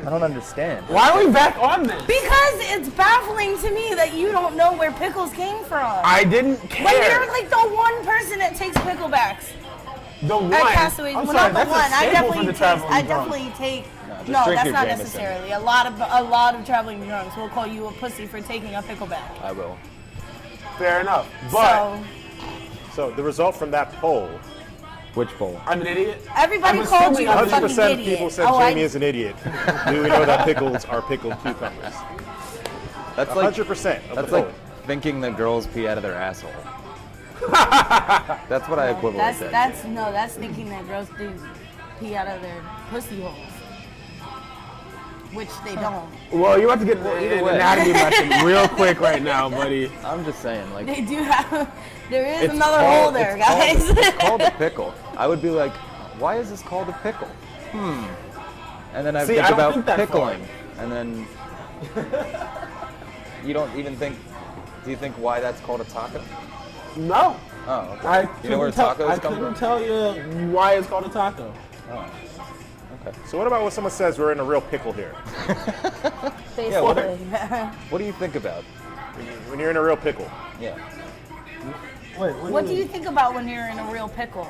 I don't understand. Why are we back on this? Because it's baffling to me that you don't know where pickles came from. I didn't When care. you're like the one person that takes picklebacks The one. at Castaways. I'm Well, sorry, not the that's a one. I staple for definitely the take. traveling I drunk. definitely take. just No, drink that's your not Jameson. necessarily. A lot of traveling drunks will call you a pussy for taking a pickleback. I will. Fair enough. But So So the result from that poll, Which bowl? I'm an idiot. everybody I'm called assuming you a 100% fucking of idiot. people said Oh, Jamie is an idiot. Do we know that pickles are pickled cucumbers? That's like 100% of that's the like poll. thinking that girls pee out of their asshole. That's what I equivalent that. that's thinking that girls do pee out of their pussy holes, which they don't. Well, you're about to get either an way. anatomy lesson real quick right now, buddy. I'm just saying, like They do have. There is it's another called- hole there, it's called- guys. It's called a pickle. I would be like, why is this called a pickle? And then I See, think I don't about think that pickling, and then you don't even think. Do you think why that's called a taco? No. Oh, okay. I You know where couldn't tell- tacos I come couldn't from? tell you why it's called a taco. So what about when someone says we're in a real pickle here? Yeah, what- Basically. What do you think about? When you're in a real pickle. Yeah. Wait, What do you think about when you're in a real pickle?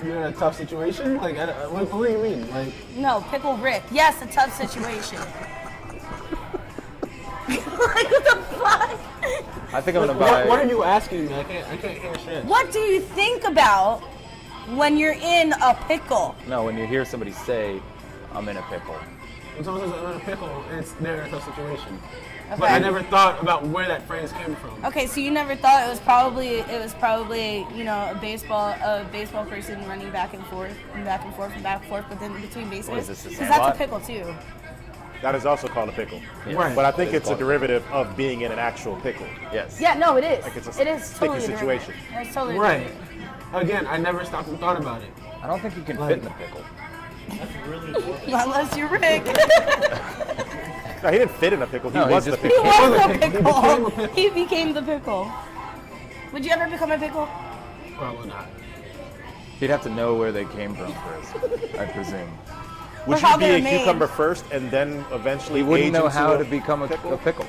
You're in a tough situation? Like, what do you mean? Like, No, pickle Rick. Yes, a tough situation. Like what the fuck? I think I'm gonna buy. what are you asking me? I can't hear shit. What do you think about when you're in a pickle? No, when you hear somebody say, "I'm in a pickle." When someone says I'm in a pickle, they're in a tough situation. Okay. But I never thought about where that phrase came from. Okay, so you never thought it was probably you know a baseball person running back and forth and back and forth and back and forth, but then between bases. What is this, a Because that's a Sandlot? pickle too. That is also called a pickle. Right. But I think it's a called- derivative of being in an actual pickle. Yes. Yeah, no, it is. Like it's a it is sticky totally different. situation. It's totally Right. different. Again, I never stopped and thought about it. I don't think you can Like- fit in a pickle. That's really important. Unless you're Rick. No, he didn't fit in a pickle. He No, he was the just He pickle. was the He became a pickle. pickle. He became the pickle. Would you ever become a pickle? Probably not. He'd have to know where they came from first, I presume. Would how you be they're a made. cucumber first and then eventually He wouldn't age know into how a to become a pickle.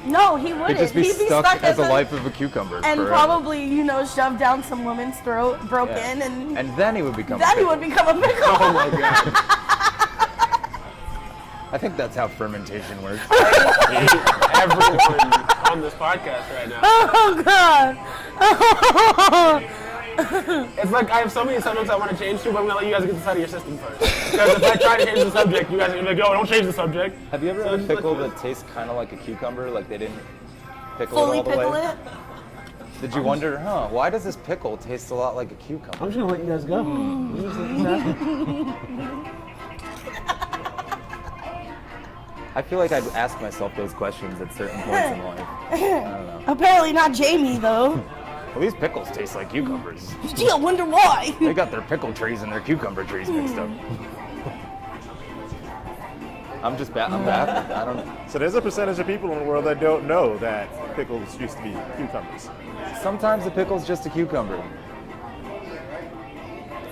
No, he wouldn't. He'd just be He'd stuck as a a- life of a cucumber. and forever. probably, you know, shoved down some woman's throat, broke Yeah. in, and then he would become. then a he pickle. would become a pickle. Oh my god. I think that's how fermentation works. Everyone on this podcast right now. Oh God. It's like I have so many subjects I want to change to, but I'm gonna let you guys get this out of your system first. Because if I try to change the subject, you guys are gonna be like, "Yo, don't change the subject." Have you ever So had a just let pickle you- that tastes kind of like a cucumber, like they didn't pickle Fully it all the pickle way? it. Did you wonder, why does this pickle taste a lot like a cucumber? I'm just gonna let you guys go. I feel like I'd ask myself those questions at certain points in life. I don't know. Apparently not Jamie though. Well, these pickles taste like cucumbers. Gee, I wonder why. They got their pickle trees and their cucumber trees mixed up. I'm baffled. I don't know. So there's a percentage of people in the world that don't know that pickles used to be cucumbers. Sometimes a pickle's just a cucumber.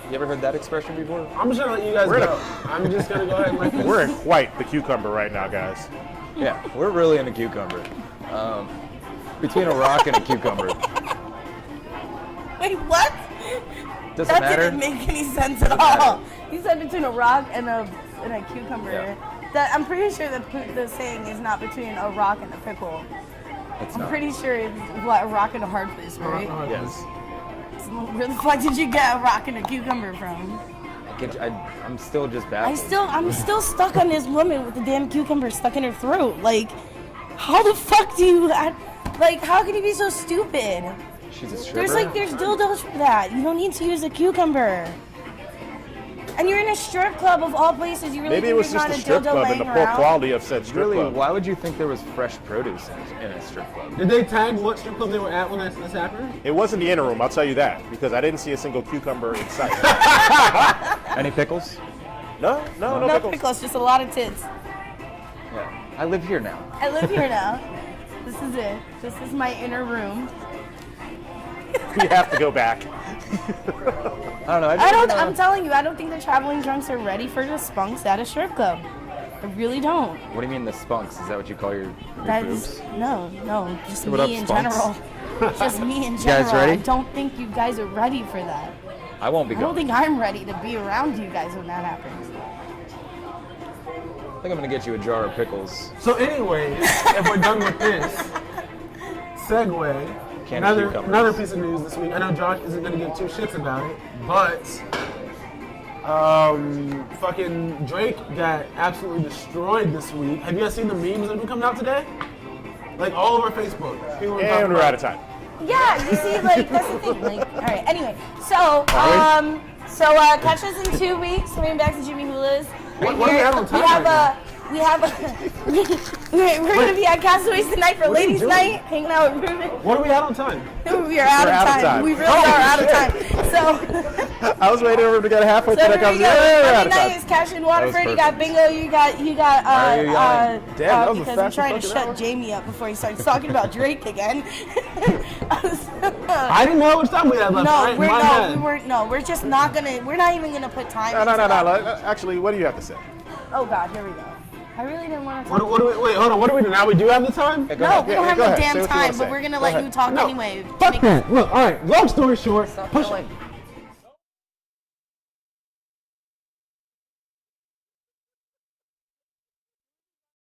You ever heard that expression before? I'm just gonna let you guys We're go. I'm just gonna go ahead and let this. We're in quite the cucumber right now, guys. Yeah, we're really in a cucumber. Between a rock and a cucumber. Wait, what? Does it That matter? didn't make any sense at Doesn't all. matter. He said between a rock and a cucumber. Yeah. That I'm pretty sure the saying is not between a rock and a pickle. It's I'm not. pretty sure it's what, a rock and a hard place, right? Yes. So where the fuck did you get a rock and a cucumber from? I'm still just baffled. I'm still stuck on this woman with the damn cucumber stuck in her throat. Like, how the fuck do you, like, how can you be so stupid? She's a stripper. There's dildos for that. You don't need to use a cucumber. And you're in a strip club of all places. You really Maybe it think was there's just not a strip dildo club and the laying poor around? quality of said strip Really, club. why would you think there was fresh produce in a strip club? Did they tag what strip club they were at when this happened? It wasn't the interim, I'll tell you that, because I didn't see a single cucumber in sight. Any pickles? No No pickles, just a lot of tits. Yeah. I live here now. I live here now. This is it. This is my inner room. You have to go back. I don't know. I'm telling you, I don't think the traveling drunks are ready for the spunks at a strip club. I really don't. What do you mean the spunks? Is that what you call your That boobs? is no, just What up, me in spunks? general. Just me in guys general. ready? I don't think you guys are ready for that. I won't be I going. don't think I'm ready to be around you guys when that happens. I think I'm gonna get you a jar of pickles. So anyways, if we're done with this, segue. Can of cucumbers. Another piece of news this week. I know Josh isn't gonna give two shits about it, but fucking Drake got absolutely destroyed this week. Have you guys seen the memes that have been coming out today? Like all over Facebook. People were talking And we're about- out of time. Yeah, you see, like that's the thing. Like, all right. Anyway, so catch us in 2 weeks. Coming back to Jimmy Hulas. What do we have on time right now? We're gonna be at Castaways tonight for What are you ladies' doing? night, hanging out with Ruben. What are we at on time? We are out of time. We really are out of time. So. I was waiting over to get halfway So through that here we go. conversation. We're out Monday of time. night is Cash and Waterford. That was You got Bingo. You got Why are you yelling? Damn, that was a because I'm fast trying to fucking shut hour. Jamie up before he starts talking about Drake again. I didn't know how much time we had left. No, right? we're My no, bad. we weren't. No, we're just not gonna. We're not even gonna put time. No. into that. Actually, what do you have to say? Oh God, here we go. I really didn't want to. What do we? Wait, hold on. What do we do now? We do have the time? Go No, ahead. we don't have go no ahead. Say damn what you wanna time, but say. we're gonna Go let ahead. you talk No, anyway. Fuck that. Look, all right. Long story short, push. Going.